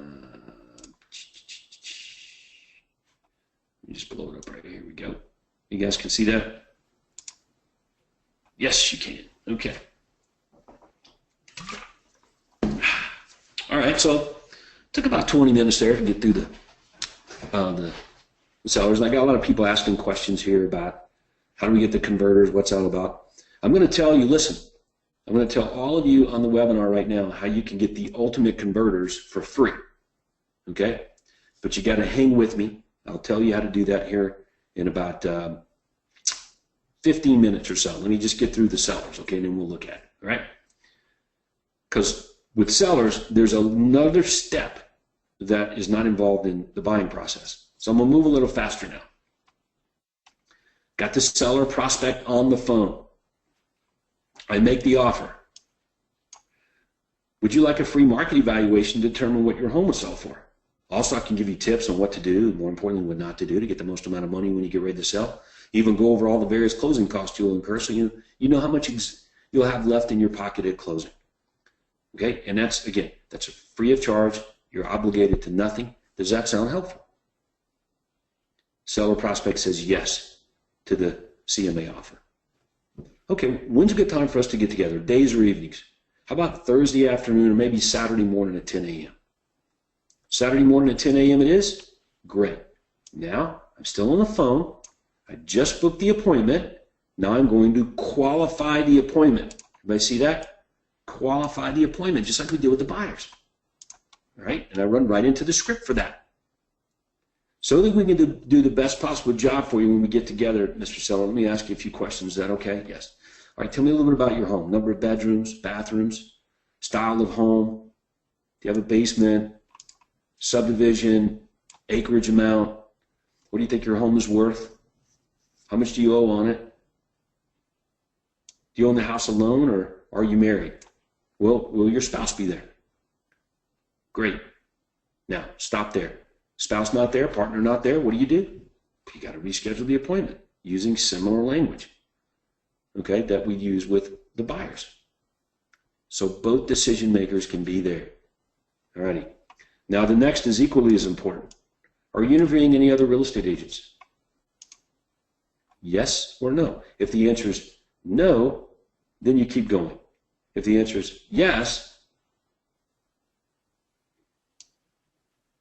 me just blow it up right here. Here we go. You guys can see that? Yes, you can. Okay. All right, so it took about 20 minutes there to get through the sellers. And I got a lot of people asking questions here about how do we get the converters, what's that all about. I'm going to tell you, listen, I'm going to tell all of you on the webinar right now how you can get the ultimate converters for free, okay? But you got to hang with me. I'll tell you how to do that here in about 15 minutes or so. Let me just get through the sellers, okay, and then we'll look at it, all right? Because with sellers, there's another step that is not involved in the buying process. So I'm going to move a little faster now. Got the seller prospect on the phone. I make the offer. Would you like a free market evaluation to determine what your home will sell for? Also, I can give you tips on what to do, more importantly, what not to do to get the most amount of money when you get ready to sell. Even go over all the various closing costs you'll incur so you know how much you'll have left in your pocket at closing. Okay, and that's, again, that's free of charge. You're obligated to nothing. Does that sound helpful? Seller prospect says yes to the CMA offer. Okay, when's a good time for us to get together, days or evenings? How about Thursday afternoon or maybe Saturday morning at 10 a.m.? Saturday morning at 10 a.m. it is? Great. Now, I'm still on the phone. I just booked the appointment. Now I'm going to qualify the appointment. Everybody see that? Qualify the appointment, just like we did with the buyers. All right, and I run right into the script for that. So that we can do the best possible job for you when we get together, Mr. Seller, let me ask you a few questions. Is that okay? Yes. All right, tell me a little bit about your home. Number of bedrooms, bathrooms, style of home. Do you have a basement, subdivision, acreage amount? What do you think your home is worth? How much do you owe on it? Do you own the house alone or are you married? Will your spouse be there? Great. Now, stop there. Spouse not there, partner not there, what do? You got to reschedule the appointment using similar language, okay, that we use with the buyers. So both decision makers can be there. All righty. Now the next is equally as important. Are you interviewing any other real estate agents? Yes or no? If the answer is no, then you keep going. If the answer is yes,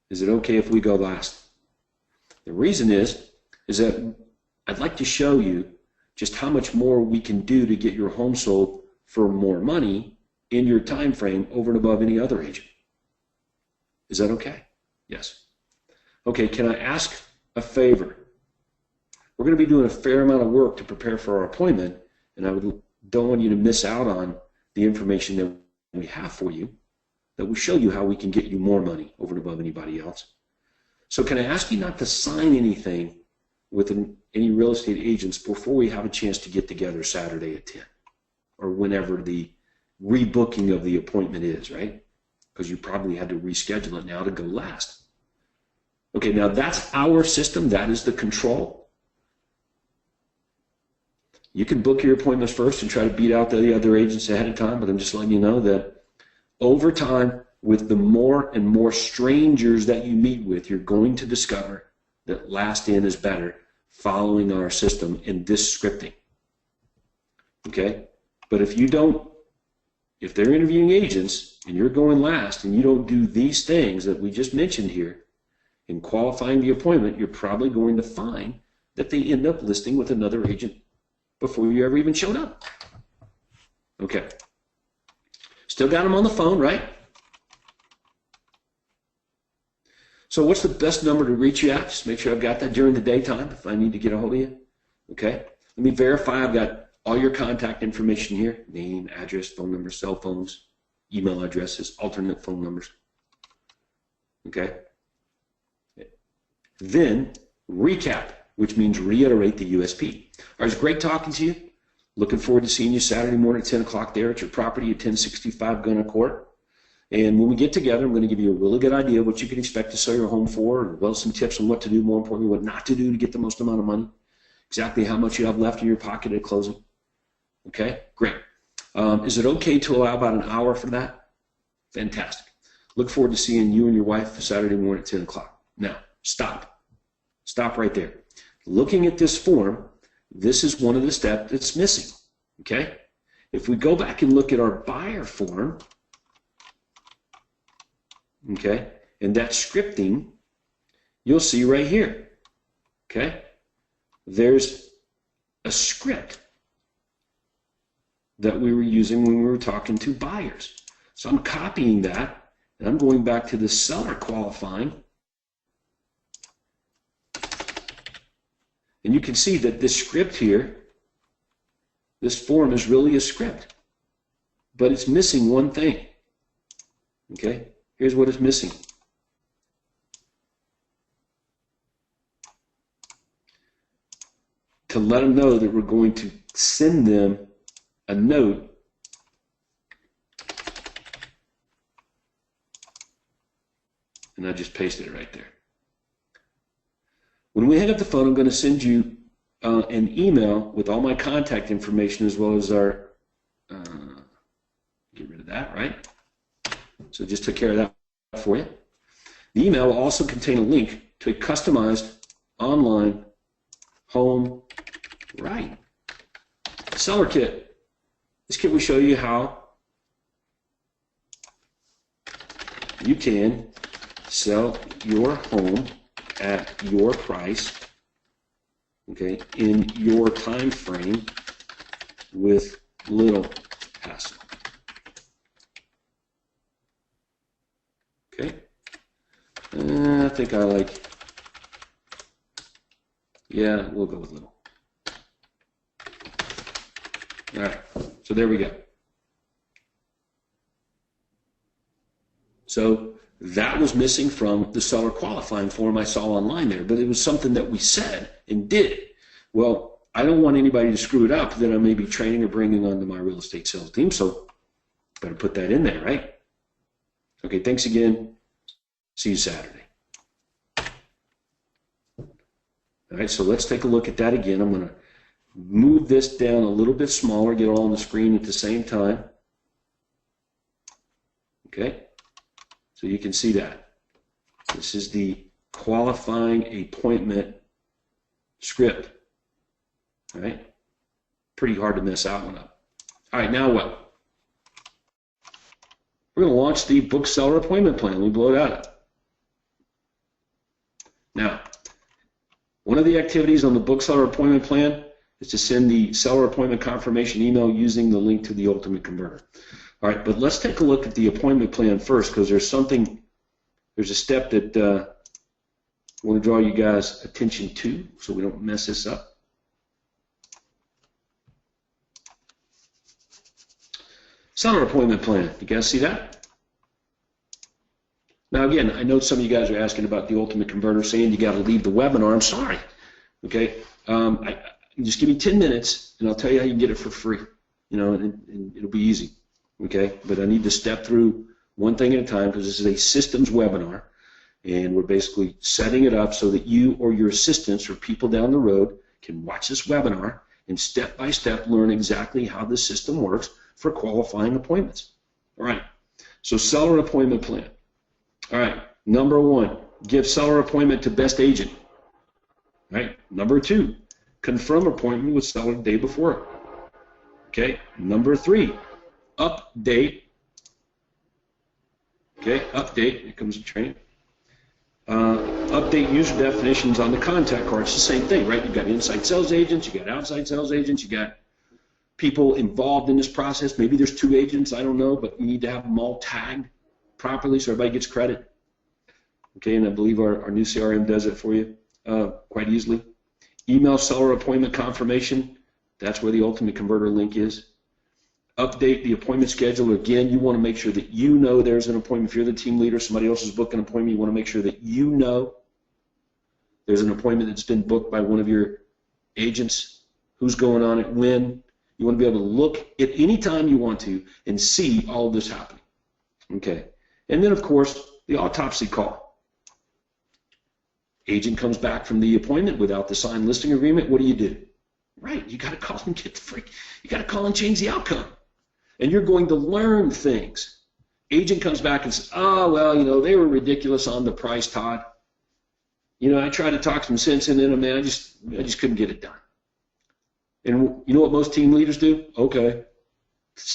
Is it okay if we go last? The reason is that I'd like to show you just how much more we can do to get your home sold for more money in your time frame over and above any other agent. Is that okay? Yes. Okay, can I ask a favor? We're going to be doing a fair amount of work to prepare for our appointment, and I don't want you to miss out on the information that we have for you, that will show you how we can get you more money over and above anybody else. So can I ask you not to sign anything with any real estate agents before we have a chance to get together Saturday at 10 or whenever the rebooking of the appointment is, right? Because you probably had to reschedule it now to go last. Okay, now that's our system. That is the control. You can book your appointments first and try to beat out the other agents ahead of time, but I'm just letting you know that over time, with the more and more strangers that you meet with, you're going to discover that last in is better following our system in this scripting. Okay? But if they're interviewing agents and you're going last and you don't do these things that we just mentioned here in qualifying the appointment, you're probably going to find that they end up listing with another agent before you ever even showed up. Okay. Still got them on the phone, right? So what's the best number to reach you at? Just make sure I've got that during the daytime if I need to get a hold of you. Okay. Let me verify I've got all your contact information here. Name, address, phone number, cell phones, email addresses, alternate phone numbers. Okay. Then recap, which means reiterate the USP. All right, it's great talking to you. Looking forward to seeing you Saturday morning at 10 o'clock there at your property at 1065 Gunner Court. And when we get together, I'm going to give you a really good idea of what you can expect to sell your home for, as well as some tips on what to do, more importantly, what not to do to get the most amount of money, exactly how much you have left in your pocket at closing. Okay, great. Is it okay to allow about an hour for that? Fantastic. Look forward to seeing you and your wife Saturday morning at 10 o'clock. Now, stop. Stop right there. Looking at this form, this is one of the steps that's missing. Okay? If we go back and look at our buyer form, okay, and that scripting, you'll see right here, okay, there's a script that we were using when we were talking to buyers. So I'm copying that, and I'm going back to the seller qualifying, and you can see that this script here, this form is really a script, but it's missing one thing, okay? Here's what is missing. To let them know that we're going to send them a note and I just pasted it right there. When we hang up the phone, I'm going to send you an email with all my contact information as well as our, get rid of that, right? So just took care of that for you. The email will also contain a link to a customized online home seller kit. This kit will show you how you can sell your home at your price, okay, in your time frame with little hassle. Okay, I think I like, yeah, we'll go with little. All right, so there we go. So that was missing from the seller qualifying form I saw online there, but it was something that we said and did. Well, I don't want anybody to screw it up that I may be training or bringing onto my real estate sales team, so better put that in there, right? Okay, thanks again. See you Saturday. All right, so let's take a look at that again. I'm going to move this down a little bit smaller, get it all on the screen at the same time. Okay, so you can see that. This is the qualifying appointment script. All right, pretty hard to mess that one up. All right, now what? We're going to launch the book seller appointment plan. We blow that up. Now, one of the activities on the book seller appointment plan is to send the seller appointment confirmation email using the link to the Ultimate Converter. All right, but let's take a look at the appointment plan first, because there's a step that I want to draw you guys' attention to so we don't mess this up. Seller appointment plan. You guys see that? Now again, I know some of you guys are asking about the Ultimate Converter, saying you got to leave the webinar. I'm sorry. Okay, just give me 10 minutes, and I'll tell you how you can get it for free. You know, and it'll be easy. Okay, but I need to step through one thing at a time, because this is a systems webinar, and we're basically setting it up so that you or your assistants or people down the road can watch this webinar and step by step learn exactly how the system works for qualifying appointments. All right, so seller appointment plan. All right, number 1, give seller appointment to best agent. All right, number 2, confirm appointment with seller the day before. Okay, number 3, update. Okay, update, here comes the training. Update user definitions on the contact card. It's the same thing, right? You've got inside sales agents, you got outside sales agents, you got people involved in this process. Maybe there's 2 agents, I don't know, but you need to have them all tagged properly so everybody gets credit. Okay, and I believe our new CRM does it for you quite easily. Email seller appointment confirmation. That's where the Ultimate Converter link is. Update the appointment schedule. Again, you want to make sure that you know there's an appointment. If you're the team leader, somebody else has booked an appointment, you want to make sure that you know there's an appointment that's been booked by one of your agents, who's going on it, when. You want to be able to look at any time you want to and see all of this happening. Okay. And then, of course, the autopsy call. Agent comes back from the appointment without the signed listing agreement. What do? Right, you got to call and get the freak. You got to call and change the outcome. And you're going to learn things. Agent comes back and says, oh, well, you know, they were ridiculous on the price, Todd. You know, I tried to talk some sense into them, man. I just couldn't get it done. And you know what most team leaders do? Okay.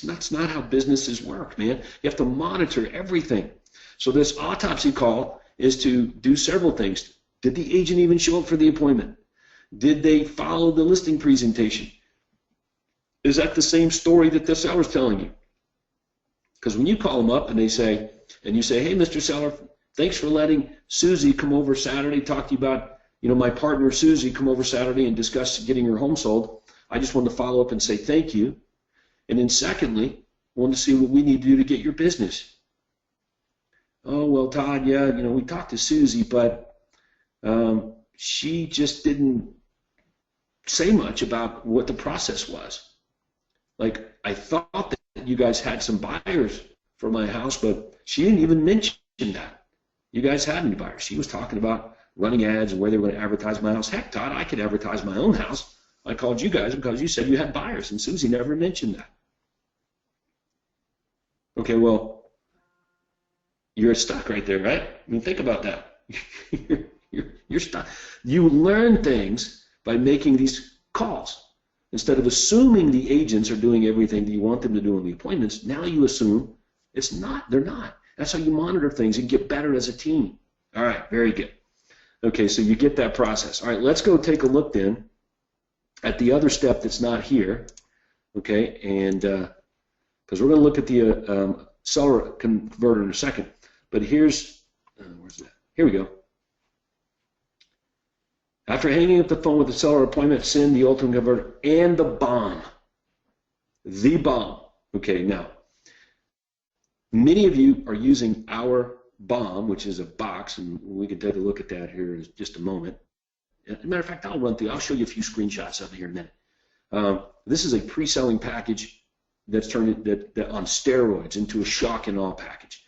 That's not how businesses work, man. You have to monitor everything. So this autopsy call is to do several things. Did the agent even show up for the appointment? Did they follow the listing presentation? Is that the same story that the seller's telling you? Because when you call them up and you say, hey, Mr. Seller, thanks for letting Susie come over Saturday, talk to you about, you know, my partner Susie come over Saturday and discuss getting her home sold. I just wanted to follow up and say thank you. And then secondly, I wanted to see what we need to do to get your business. Oh, well, Todd, yeah, you know, we talked to Susie, but she just didn't say much about what the process was. Like, I thought that you guys had some buyers for my house, but she didn't even mention that you guys had any buyers. She was talking about running ads and where they were going to advertise my house. Heck, Todd, I could advertise my own house. I called you guys because you said you had buyers, and Susie never mentioned that. Okay, well, you're stuck right there, right? I mean, think about that. You're stuck. You learn things by making these calls. Instead of assuming the agents are doing everything that you want them to do in the appointments, now you assume it's not. They're not. That's how you monitor things and get better as a team. All right, very good. Okay, so you get that process. All right, let's go take a look then at the other step that's not here. Okay, and because we're going to look at the seller converter in a second. But here's, where's that? Here we go. After hanging up the phone with the seller appointment, send the Ultimate Converter and the bomb. The bomb. Okay, now, many of you are using our bomb, which is a box, and we can take a look at that here in just a moment. As a matter of fact, I'll show you a few screenshots of it here in a minute. This is a pre-selling package that's turned that on steroids into a shock and awe package.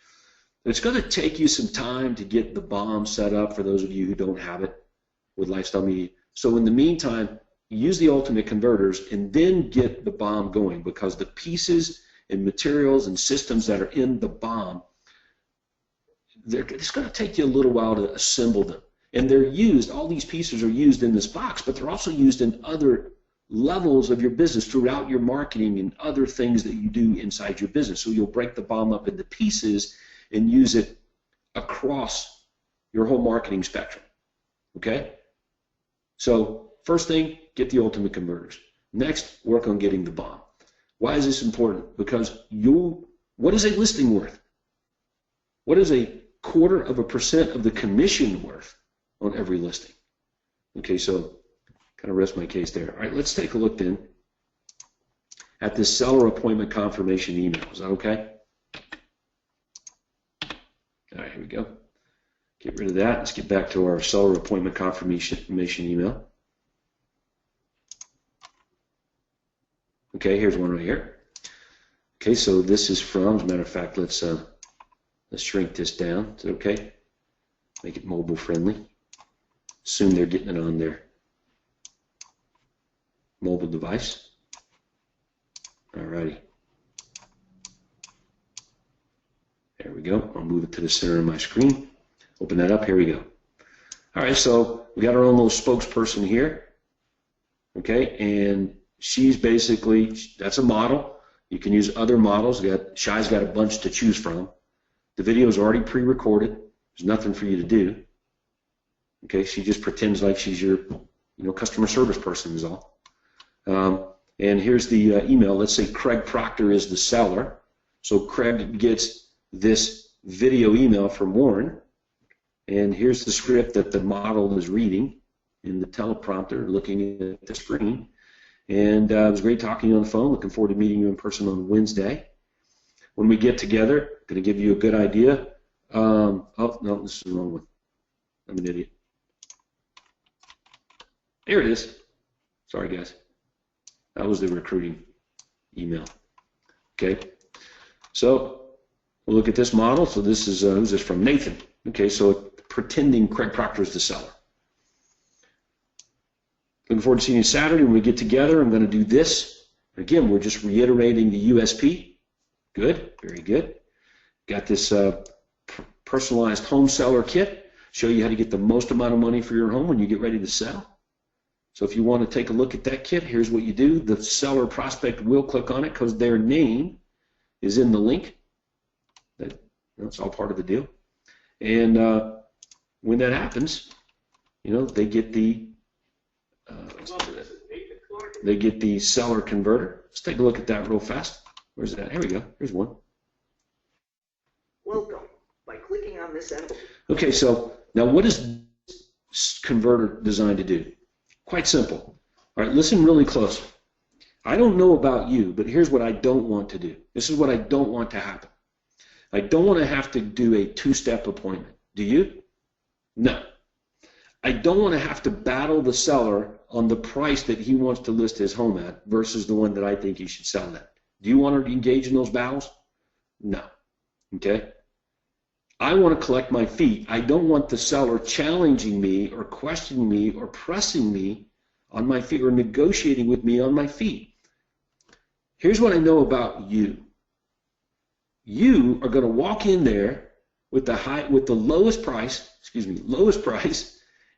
It's going to take you some time to get the bomb set up for those of you who don't have it with Lifestyle Media. So in the meantime, use the Ultimate Converters and then get the bomb going, because the pieces and materials and systems that are in the bomb, it's going to take you a little while to assemble them. And they're used, all these pieces are used in this box, but they're also used in other levels of your business throughout your marketing and other things that you do inside your business. So you'll break the bomb up into pieces and use it across your whole marketing spectrum. Okay? So first thing, get the ultimate converters. Next, work on getting the bomb. Why is this important? Because what is a listing worth? What is a 0.25% of the commission worth on every listing? Okay, so kind of rest my case there. All right, let's take a look then at this seller appointment confirmation email. Is that okay? All right, here we go. Get rid of that. Let's get back to our seller appointment confirmation email. Okay, here's one right here. Okay, so this is from, as a matter of fact, let's shrink this down. Is it okay? Make it mobile friendly. Assume they're getting it on their mobile device. Alrighty. There we go. I'll move it to the center of my screen. Open that up. Here we go. All right, so we got our own little spokesperson here. Okay, and she's basically, that's a model. You can use other models. Shai's got a bunch to choose from. The video is already pre-recorded. There's nothing for you to do. Okay, she just pretends like she's your, customer service person is all. And here's the email. Let's say Craig Proctor is the seller. So Craig gets this video email from Warren. And here's the script that the model is reading in the teleprompter, looking at the screen. And it was great talking to you on the phone. Looking forward to meeting you in person on Wednesday. When we get together, going to give you a good idea. Oh, no, this is the wrong one. I'm an idiot. Here it is. Sorry, guys. That was the recruiting email. Okay. So we'll look at this model. So this is, who's this from? Nathan. Okay, so pretending Craig Proctor is the seller. Looking forward to seeing you Saturday. When we get together, I'm going to do this. Again, we're just reiterating the USP. Good, very good. Got this personalized home seller kit. Show you how to get the most amount of money for your home when you get ready to sell. So if you want to take a look at that kit, here's what you do. The seller prospect will click on it because their name is in the link. That's all part of the deal. And when that happens, they get the seller converter. Let's take a look at that real fast. Where's that? Here we go. Here's one. Welcome by clicking on this envelope. Okay, so now what is converter designed to do? Quite simple. All right, listen really close. I don't know about you, but here's what I don't want to do. This is what I don't want to happen. I don't want to have to do a two-step appointment. Do you? No. I don't want to have to battle the seller on the price that he wants to list his home at versus the one that I think he should sell at. Do you want to engage in those battles? No. Okay? I want to collect my fee. I don't want the seller challenging me or questioning me or pressing me on my fee or negotiating with me on my fee. Here's what I know about you. You are going to walk in there with the lowest price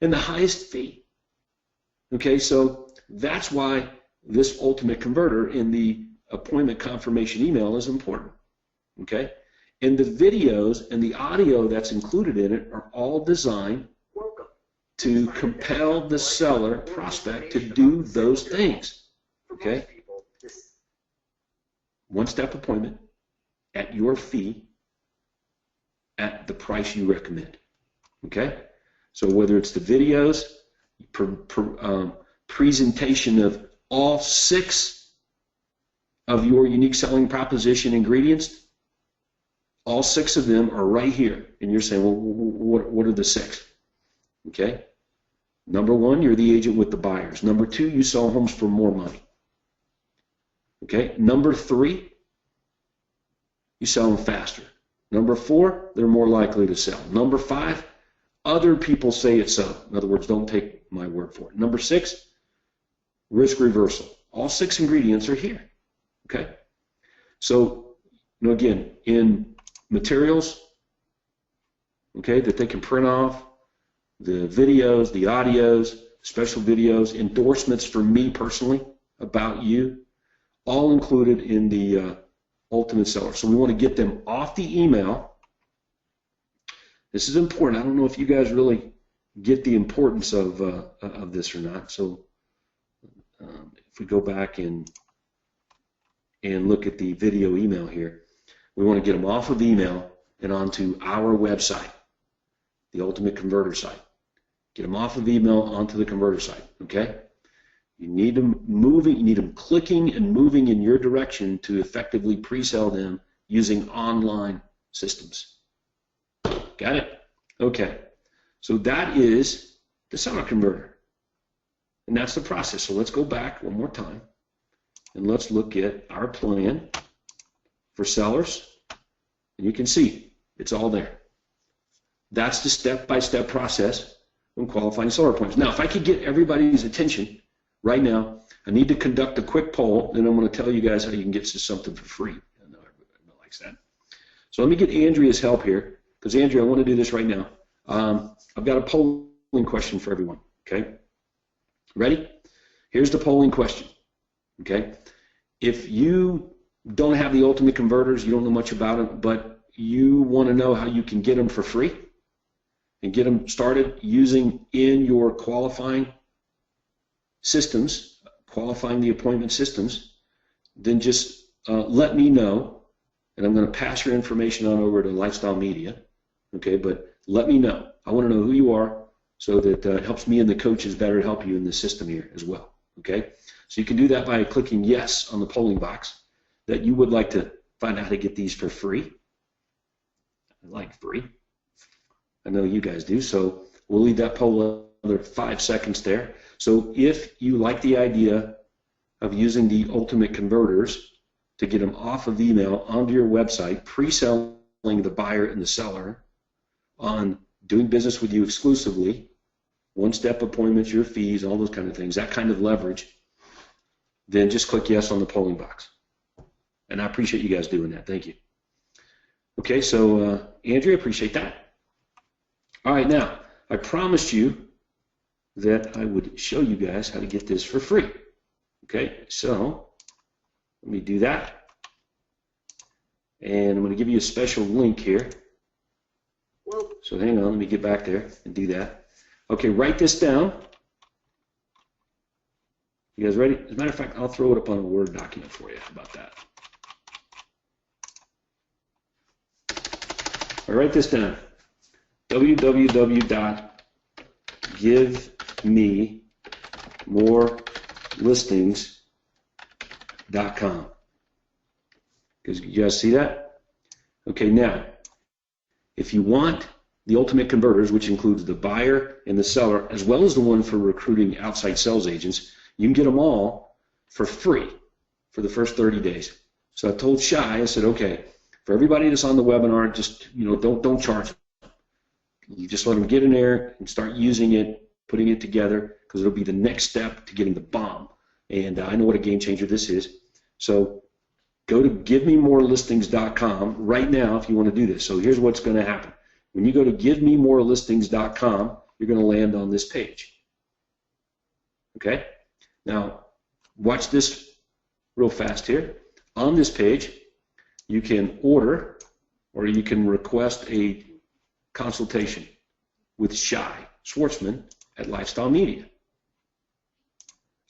and the highest fee. Okay, so that's why this ultimate converter in the appointment confirmation email is important. Okay? And the videos and the audio that's included in it are all designed to compel the seller prospect to do those things. Okay? One-step appointment at your fee at the price you recommend. Okay? So whether it's the videos, presentation of all 6 of your unique selling proposition ingredients, all 6 of them are right here. And you're saying, well, what are the 6? Okay? Number 1, you're the agent with the buyers. Number 2, you sell homes for more money. Okay? Number 3, you sell them faster. Number 4, they're more likely to sell. Number 5, other people say it's so. In other words, don't take my word for it. Number 6, risk reversal. All 6 ingredients are here. Okay? So, again, in materials, okay, that they can print off, the videos, the audios, special videos, endorsements for me personally about you, all included in the ultimate seller. So we want to get them off the email. This is important. I don't know if you guys really get the importance of this or not. So if we go back and look at the video email here, we want to get them off of email and onto our website, the Ultimate Converter site. Get them off of email onto the converter site, okay? You need them moving, you need them clicking and moving in your direction to effectively pre-sell them using online systems. Got it? Okay. So that is the seller converter. And that's the process. So let's go back one more time and let's look at our plan for sellers. And you can see it's all there. That's the step-by-step process when qualifying seller appointments. Now, if I could get everybody's attention right now, I need to conduct a quick poll, then I'm going to tell you guys how you can get something for free. I know everybody likes that. So let me get Andrea's help here, because Andrea, I want to do this right now. I've got a polling question for everyone, okay? Ready? Here's the polling question, okay? If you don't have the Ultimate Converters, you don't know much about them, but you want to know how you can get them for free and get them started using in your qualifying systems, qualifying the appointment systems, then just let me know, and I'm going to pass your information on over to Lifestyle Media, okay, but let me know. I want to know who you are so that it helps me and the coaches better help you in the system here as well, okay? So you can do that by clicking yes on the polling box that you would like to find out how to get these for free. I like free. I know you guys do, so we'll leave that poll another 5 seconds there. So if you like the idea of using the Ultimate Converters to get them off of email onto your website, pre-selling the buyer and the seller on doing business with you exclusively, one-step appointments, your fees, all those kind of things, that kind of leverage, then just click yes on the polling box. And I appreciate you guys doing that. Thank you. Okay, so Andrea, appreciate that. All right, now, I promised you that I would show you guys how to get this for free. Okay, so let me do that. And I'm going to give you a special link here. So hang on, let me get back there and do that. Okay, write this down. You guys ready? As a matter of fact, I'll throw it up on a Word document for you. How about that? All right, write this down. www.givememorelistings.com. You guys see that? Okay, now, if you want the Ultimate Converters, which includes the buyer and the seller, as well as the one for recruiting outside sales agents, you can get them all for free for the first 30 days. So I told Shai, I said, okay, for everybody that's on the webinar, just don't charge them. You just let them get in there and start using it, putting it together, because it'll be the next step to getting the bomb. And I know what a game changer this is. So go to givememorelistings.com right now if you want to do this. So here's what's going to happen. When you go to givememorelistings.com, you're going to land on this page. Okay? Now, watch this real fast here. On this page, you can order or you can request a consultation with Shai Schwartzman at Lifestyle Media.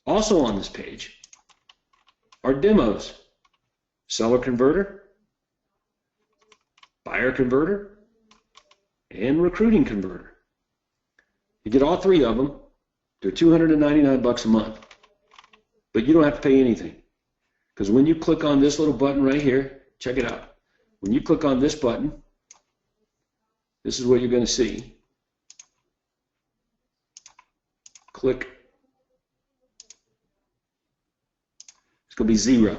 Also on this page are demos, seller converter, buyer converter, and recruiting converter. You get all three of them. They're $299 a month, but you don't have to pay anything, because when you click on this little button right here, check it out. When you click on this button, this is what you're going to see. Click. It's going to be 0.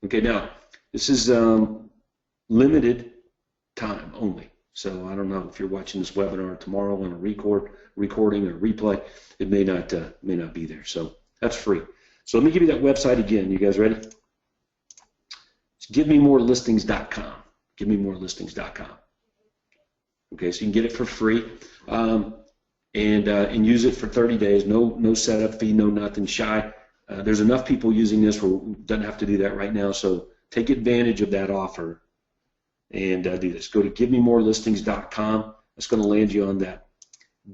Okay, now, this is limited time only. So I don't know if you're watching this webinar tomorrow on a recording or replay, it may not be there. So that's free. So let me give you that website again. You guys ready? It's givememorelistings.com. Givememorelistings.com. Okay, so you can get it for free and use it for 30 days. No setup fee, no nothing. Shai. There's enough people using this where we don't have to do that right now. So take advantage of that offer and do this. Go to givememorelistings.com. That's going to land you on that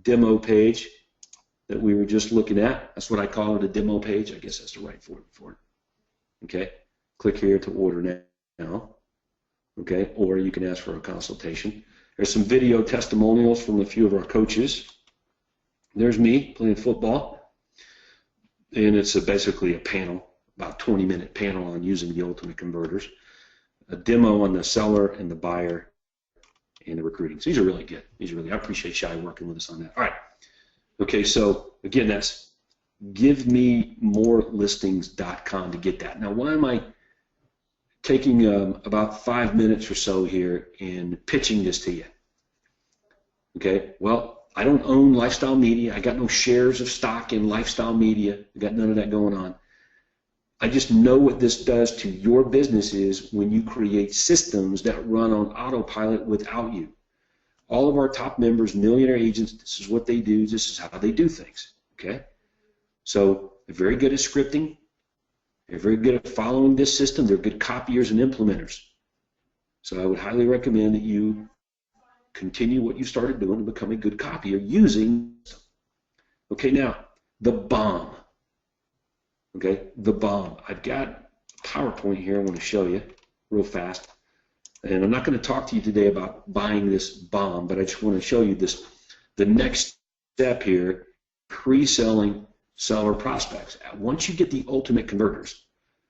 demo page that we were just looking at. That's what I call it, a demo page. I guess that's the right word for it. Okay, click here to order now. Okay, or you can ask for a consultation. There's some video testimonials from a few of our coaches. There's me playing football, and it's basically a panel, about 20-minute panel on using the ultimate converters. A demo on the seller and the buyer and the recruiting. So these are really good. I appreciate Shai working with us on that. All right. Okay, so again, that's givememorelistings.com to get that. Now, why am I taking about 5 minutes or so here and pitching this to you? Okay, well, I don't own Lifestyle Media. I got no shares of stock in Lifestyle Media. I got none of that going on. I just know what this does to your businesses when you create systems that run on autopilot without you. All of our top members, millionaire agents, this is what they do. This is how they do things. Okay, so they're very good at scripting. They're very good at following this system. They're good copiers and implementers. So I would highly recommend that you continue what you started doing and become a good copier using. Okay, now the bomb. Okay, the bomb. I've got a PowerPoint here I want to show you real fast. And I'm not going to talk to you today about buying this bomb, but I just want to show you this. The next step here, pre-selling seller prospects. Once you get the ultimate converters,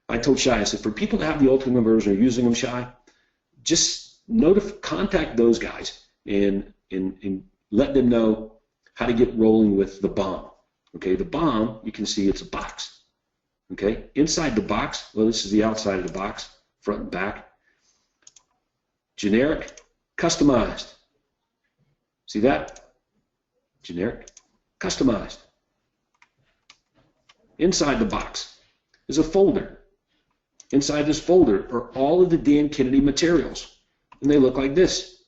I told Shai, I said, for people to have the ultimate converters and are using them, Shai, just contact those guys and let them know how to get rolling with the bomb. Okay, the bomb, you can see it's a box. Okay, inside the box, well, this is the outside of the box, front and back. Generic, customized. See that? Generic, customized. Inside the box is a folder. Inside this folder are all of the Dan Kennedy materials, and they look like this.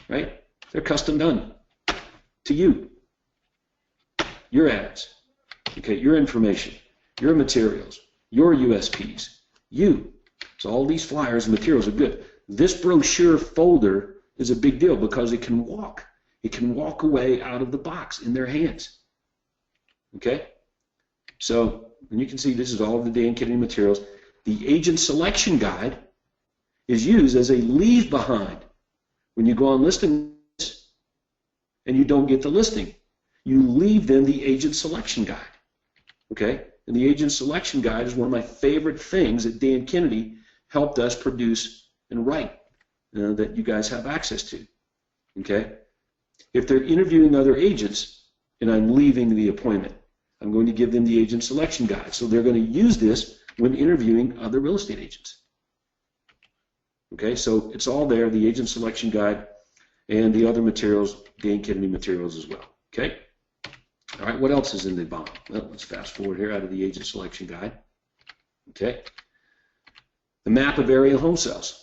Right? They're custom done to you. Your ads, okay, your information, your materials, your USPs, you. So all these flyers and materials are good. This brochure folder is a big deal because it can walk. It can walk away out of the box in their hands. Okay? So, and you can see this is all of the Dan Kennedy materials. The agent selection guide is used as a leave behind when you go on listings and you don't get the listing. You leave them the agent selection guide. Okay? And the agent selection guide is one of my favorite things that Dan Kennedy helped us produce and write that you guys have access to. Okay? If they're interviewing other agents and I'm leaving the appointment, I'm going to give them the agent selection guide. So they're going to use this when interviewing other real estate agents. Okay, so it's all there, the agent selection guide and the other materials, Dan Kennedy materials as well. Okay? All right, what else is in the bomb? Well, let's fast forward here out of the agent selection guide. Okay? The map of area home sales.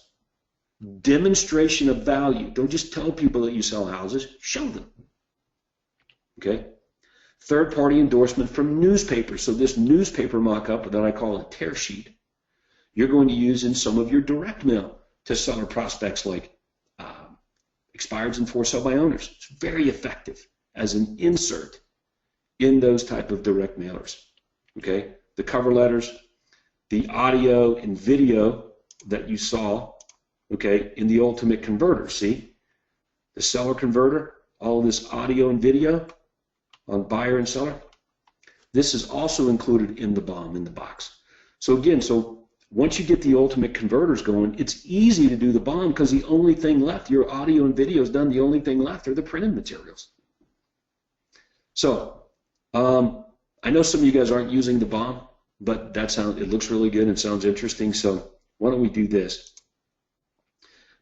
Demonstration of value. Don't just tell people that you sell houses, show them. Okay? Third-party endorsement from newspapers. So this newspaper mock-up that I call a tear sheet, you're going to use in some of your direct mail to seller prospects like expireds and for sale by owners. It's very effective as an insert in those type of direct mailers. Okay? The cover letters, the audio and video that you saw, okay, in the ultimate converter. See? The seller converter, all of this audio and video on buyer and seller. This is also included in the bomb, in the box. So again, once you get the ultimate converters going, it's easy to do the bomb because the only thing left, your audio and video is done, the only thing left are the printed materials. So, I know some of you guys aren't using the bomb, but it looks really good and sounds interesting, so why don't we do this?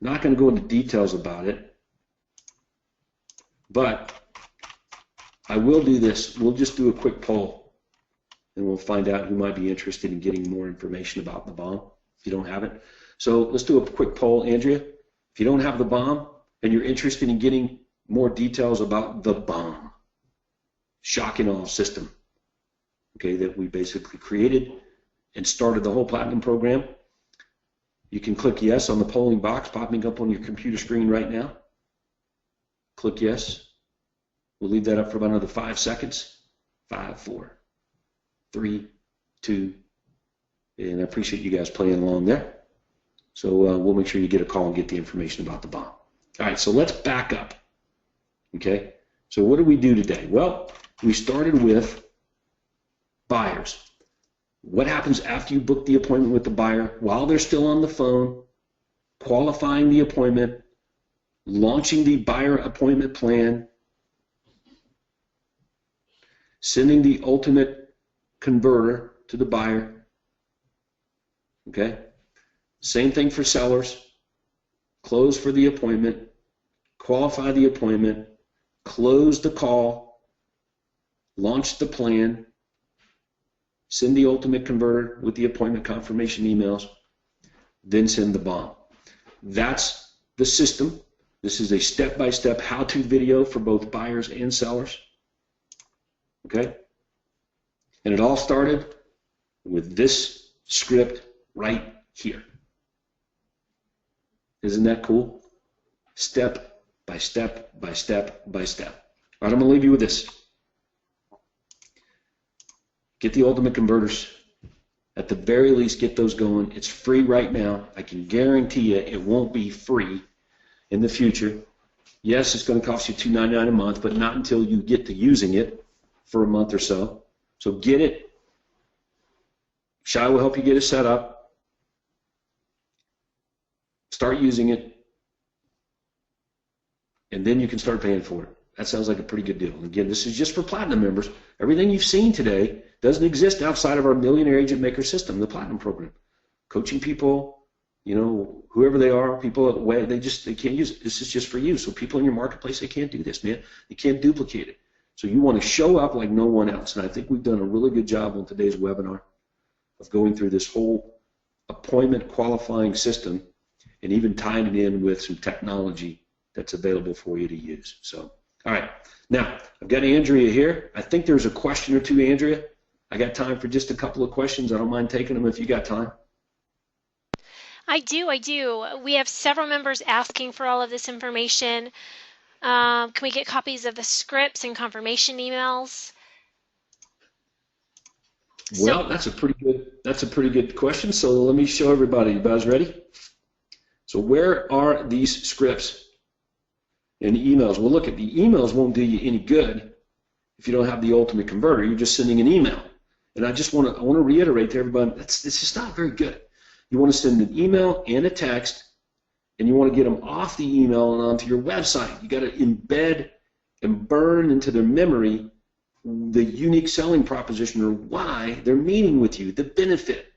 I'm not going to go into details about it, but I will do this. We'll just do a quick poll, and we'll find out who might be interested in getting more information about the bomb if you don't have it. So let's do a quick poll, Andrea. If you don't have the bomb and you're interested in getting more details about the bomb, shock and awe system, okay, that we basically created and started the whole Platinum program, you can click yes on the polling box popping up on your computer screen right now. Click yes. We'll leave that up for about another 5 seconds. 5, 4, 3, 2, and I appreciate you guys playing along there. So we'll make sure you get a call and get the information about the bomb. All right, so let's back up. Okay, so what did we do today? Well, we started with buyers. What happens after you book the appointment with the buyer? While they're still on the phone, qualifying the appointment, launching the buyer appointment plan, sending the ultimate converter to the buyer. Okay? Same thing for sellers. Close for the appointment, qualify the appointment, close the call, launch the plan, send the ultimate converter with the appointment confirmation emails, then send the bomb. That's the system. This is a step-by-step how-to video for both buyers and sellers. Okay? And it all started with this script right here. Isn't that cool? Step by step by step by step. All right, I'm going to leave you with this. Get the ultimate converters. At the very least, get those going. It's free right now. I can guarantee you it won't be free in the future. Yes, it's going to cost you $2.99 a month, but not until you get to using it for a month or so. So get it. Shai will help you get it set up. Start using it, and then you can start paying for it. That sounds like a pretty good deal. And again, this is just for Platinum members. Everything you've seen today doesn't exist outside of our Millionaire Agent Maker system, the Platinum program. Coaching people, you know, whoever they are, people away, they can't use it. This is just for you. So people in your marketplace, they can't do this, man. They can't duplicate it. So you want to show up like no one else. And I think we've done a really good job on today's webinar of going through this whole appointment qualifying system and even tying it in with some technology that's available for you to use. So, all right. Now, I've got Andrea here. I think there's a question or two, Andrea. I got time for just a couple of questions. I don't mind taking them if you got time. I do. We have several members asking for all of this information. Can we get copies of the scripts and confirmation emails? Well, that's a pretty good question. So let me show everybody. You guys ready? So where are these scripts and emails? Well, look, at the emails won't do you any good if you don't have the ultimate converter. You're just sending an email. And I want to reiterate to everybody, it's just not very good. You want to send an email and a text, and you want to get them off the email and onto your website. You got to embed and burn into their memory the unique selling proposition or why they're meeting with you, the benefit.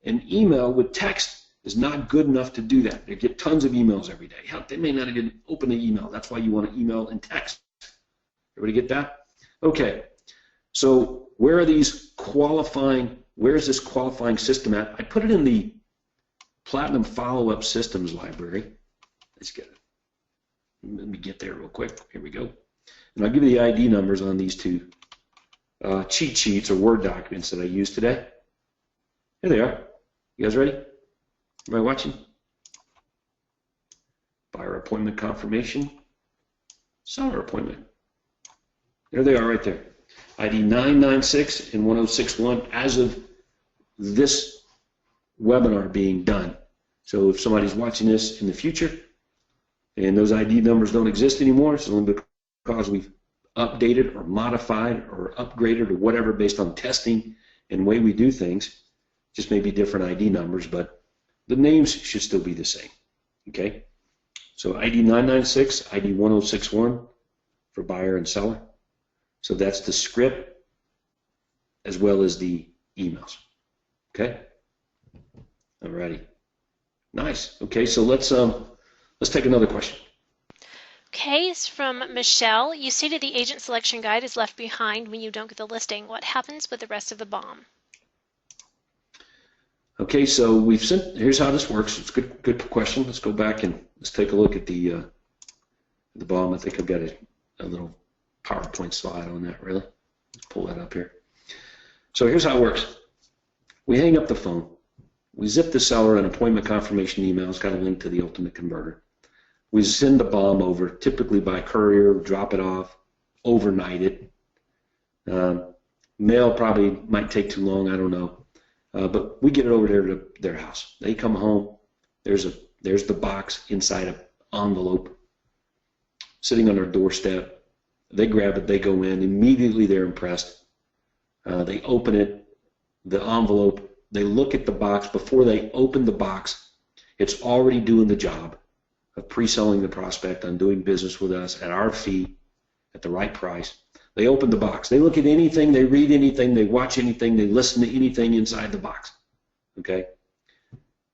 An email with text is not good enough to do that. They get tons of emails every day. Hell, they may not even open an email. That's why you want to email and text. Everybody get that? Okay. So where's this qualifying system at? I put it in the Platinum Follow-Up Systems library. Let's get it. Let me get there real quick. Here we go. And I'll give you the ID numbers on these two cheat sheets or Word documents that I used today. Here they are. You guys ready? Everybody watching? Buyer appointment confirmation. Seller appointment. There they are right there. ID 996 and 1061 as of this webinar being done. So if somebody's watching this in the future and those ID numbers don't exist anymore, it's only because we've updated or modified or upgraded or whatever based on testing and the way we do things. Just maybe different ID numbers, but the names should still be the same. Okay? So ID 996, ID 1061 for buyer and seller. So that's the script as well as the emails. Okay? Alrighty. Nice. Okay, so let's take another question. Okay, it's from Michelle. You stated the agent selection guide is left behind when you don't get the listing. What happens with the rest of the bomb? Okay, so here's how this works. It's a good question. Let's go back and let's take a look at the bomb. I think I've got a little PowerPoint slide on that, really. Let's pull that up here. So here's how it works. We hang up the phone. We zip the seller an appointment confirmation email. It's got a link to the ultimate converter. We send the bomb over, typically by courier, drop it off, overnight it. Mail probably might take too long, I don't know. But we get it over there to their house. They come home, there's the box inside an envelope sitting on their doorstep. They grab it, they go in, immediately they're impressed. They open it, the envelope, they look at the box. Before they open the box, it's already doing the job of pre-selling the prospect on doing business with us at our fee, at the right price. They open the box. They look at anything, they read anything, they watch anything, they listen to anything inside the box. Okay?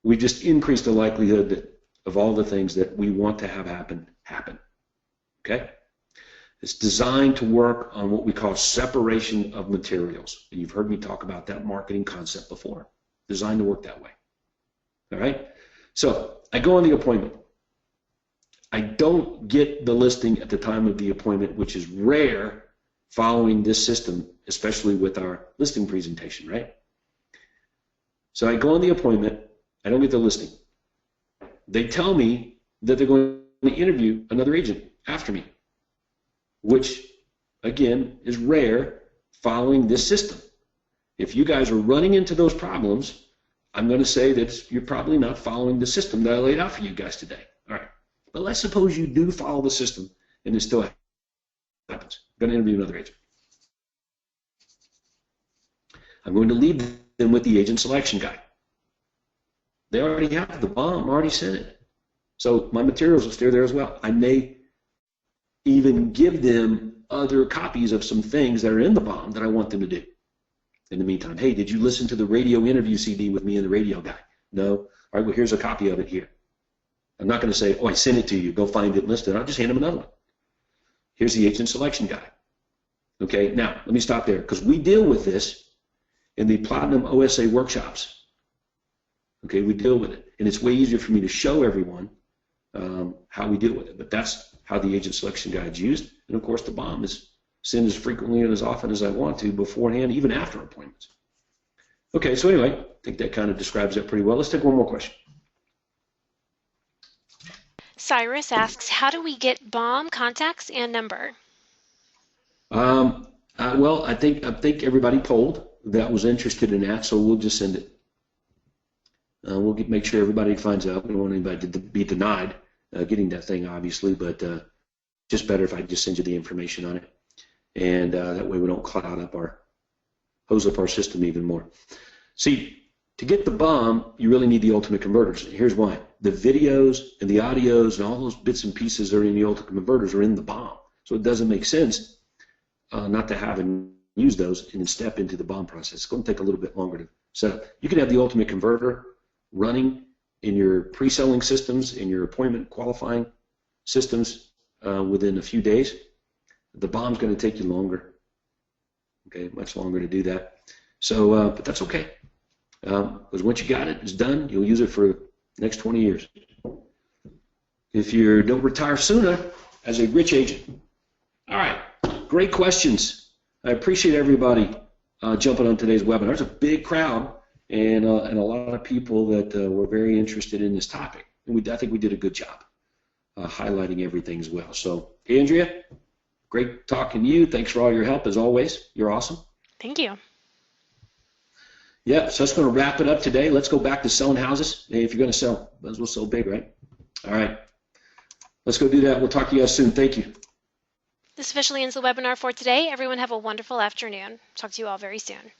We just increase the likelihood that of all the things that we want to have happen. Okay? It's designed to work on what we call separation of materials. And you've heard me talk about that marketing concept before. Designed to work that way. All right? So I go on the appointment. I don't get the listing at the time of the appointment, which is rare following this system, especially with our listing presentation, right? So I go on the appointment. I don't get the listing. They tell me that they're going to interview another agent after me, which, again, is rare following this system. If you guys are running into those problems, I'm going to say that you're probably not following the system that I laid out for you guys today. All right. But let's suppose you do follow the system and it still happens. I'm going to interview another agent. I'm going to leave them with the agent selection guide. They already have the bomb, already sent it. So my materials will stay there as well. I may even give them other copies of some things that are in the bomb that I want them to do. In the meantime, hey, did you listen to the radio interview CD with me and the radio guy? No? All right, well, here's a copy of it here. I'm not going to say, oh, I sent it to you. Go find it listed. I'll just hand them another one. Here's the agent selection guide. Okay, now, let me stop there because we deal with this in the Platinum OSA workshops. Okay, we deal with it. And it's way easier for me to show everyone how we deal with it. But that's how the agent selection guide is used. And, of course, the bomb is sent as frequently and as often as I want to beforehand, even after appointments. Okay, so anyway, I think that kind of describes that pretty well. Let's take one more question. Cyrus asks, how do we get bomb contacts and number? Well, I think everybody polled that was interested in that, so we'll just send it. We'll make sure everybody finds out. We don't want anybody to be denied getting that thing, obviously, but just better if I just send you the information on it, and that way we don't hose up our system even more. See, to get the bomb, you really need the ultimate converters. Here's why. The videos and the audios and all those bits and pieces that are in the ultimate converters are in the bomb. So it doesn't make sense not to have and use those and then step into the bomb process. It's going to take a little bit longer to set up. You can have the ultimate converter running in your pre-selling systems, in your appointment qualifying systems within a few days. The bomb's going to take you longer. Okay, much longer to do that. So, but that's okay. Because once you got it, it's done. You'll use it for the next 20 years. If you don't retire sooner as a rich agent. All right, great questions. I appreciate everybody jumping on today's webinar. There's a big crowd and a lot of people that were very interested in this topic. And I think we did a good job highlighting everything as well. So, Andrea, great talking to you. Thanks for all your help as always. You're awesome. Thank you. Yeah, so that's going to wrap it up today. Let's go back to selling houses. Hey, if you're going to sell, might as well sell big, right? All right. Let's go do that. We'll talk to you guys soon. Thank you. This officially ends the webinar for today. Everyone have a wonderful afternoon. Talk to you all very soon.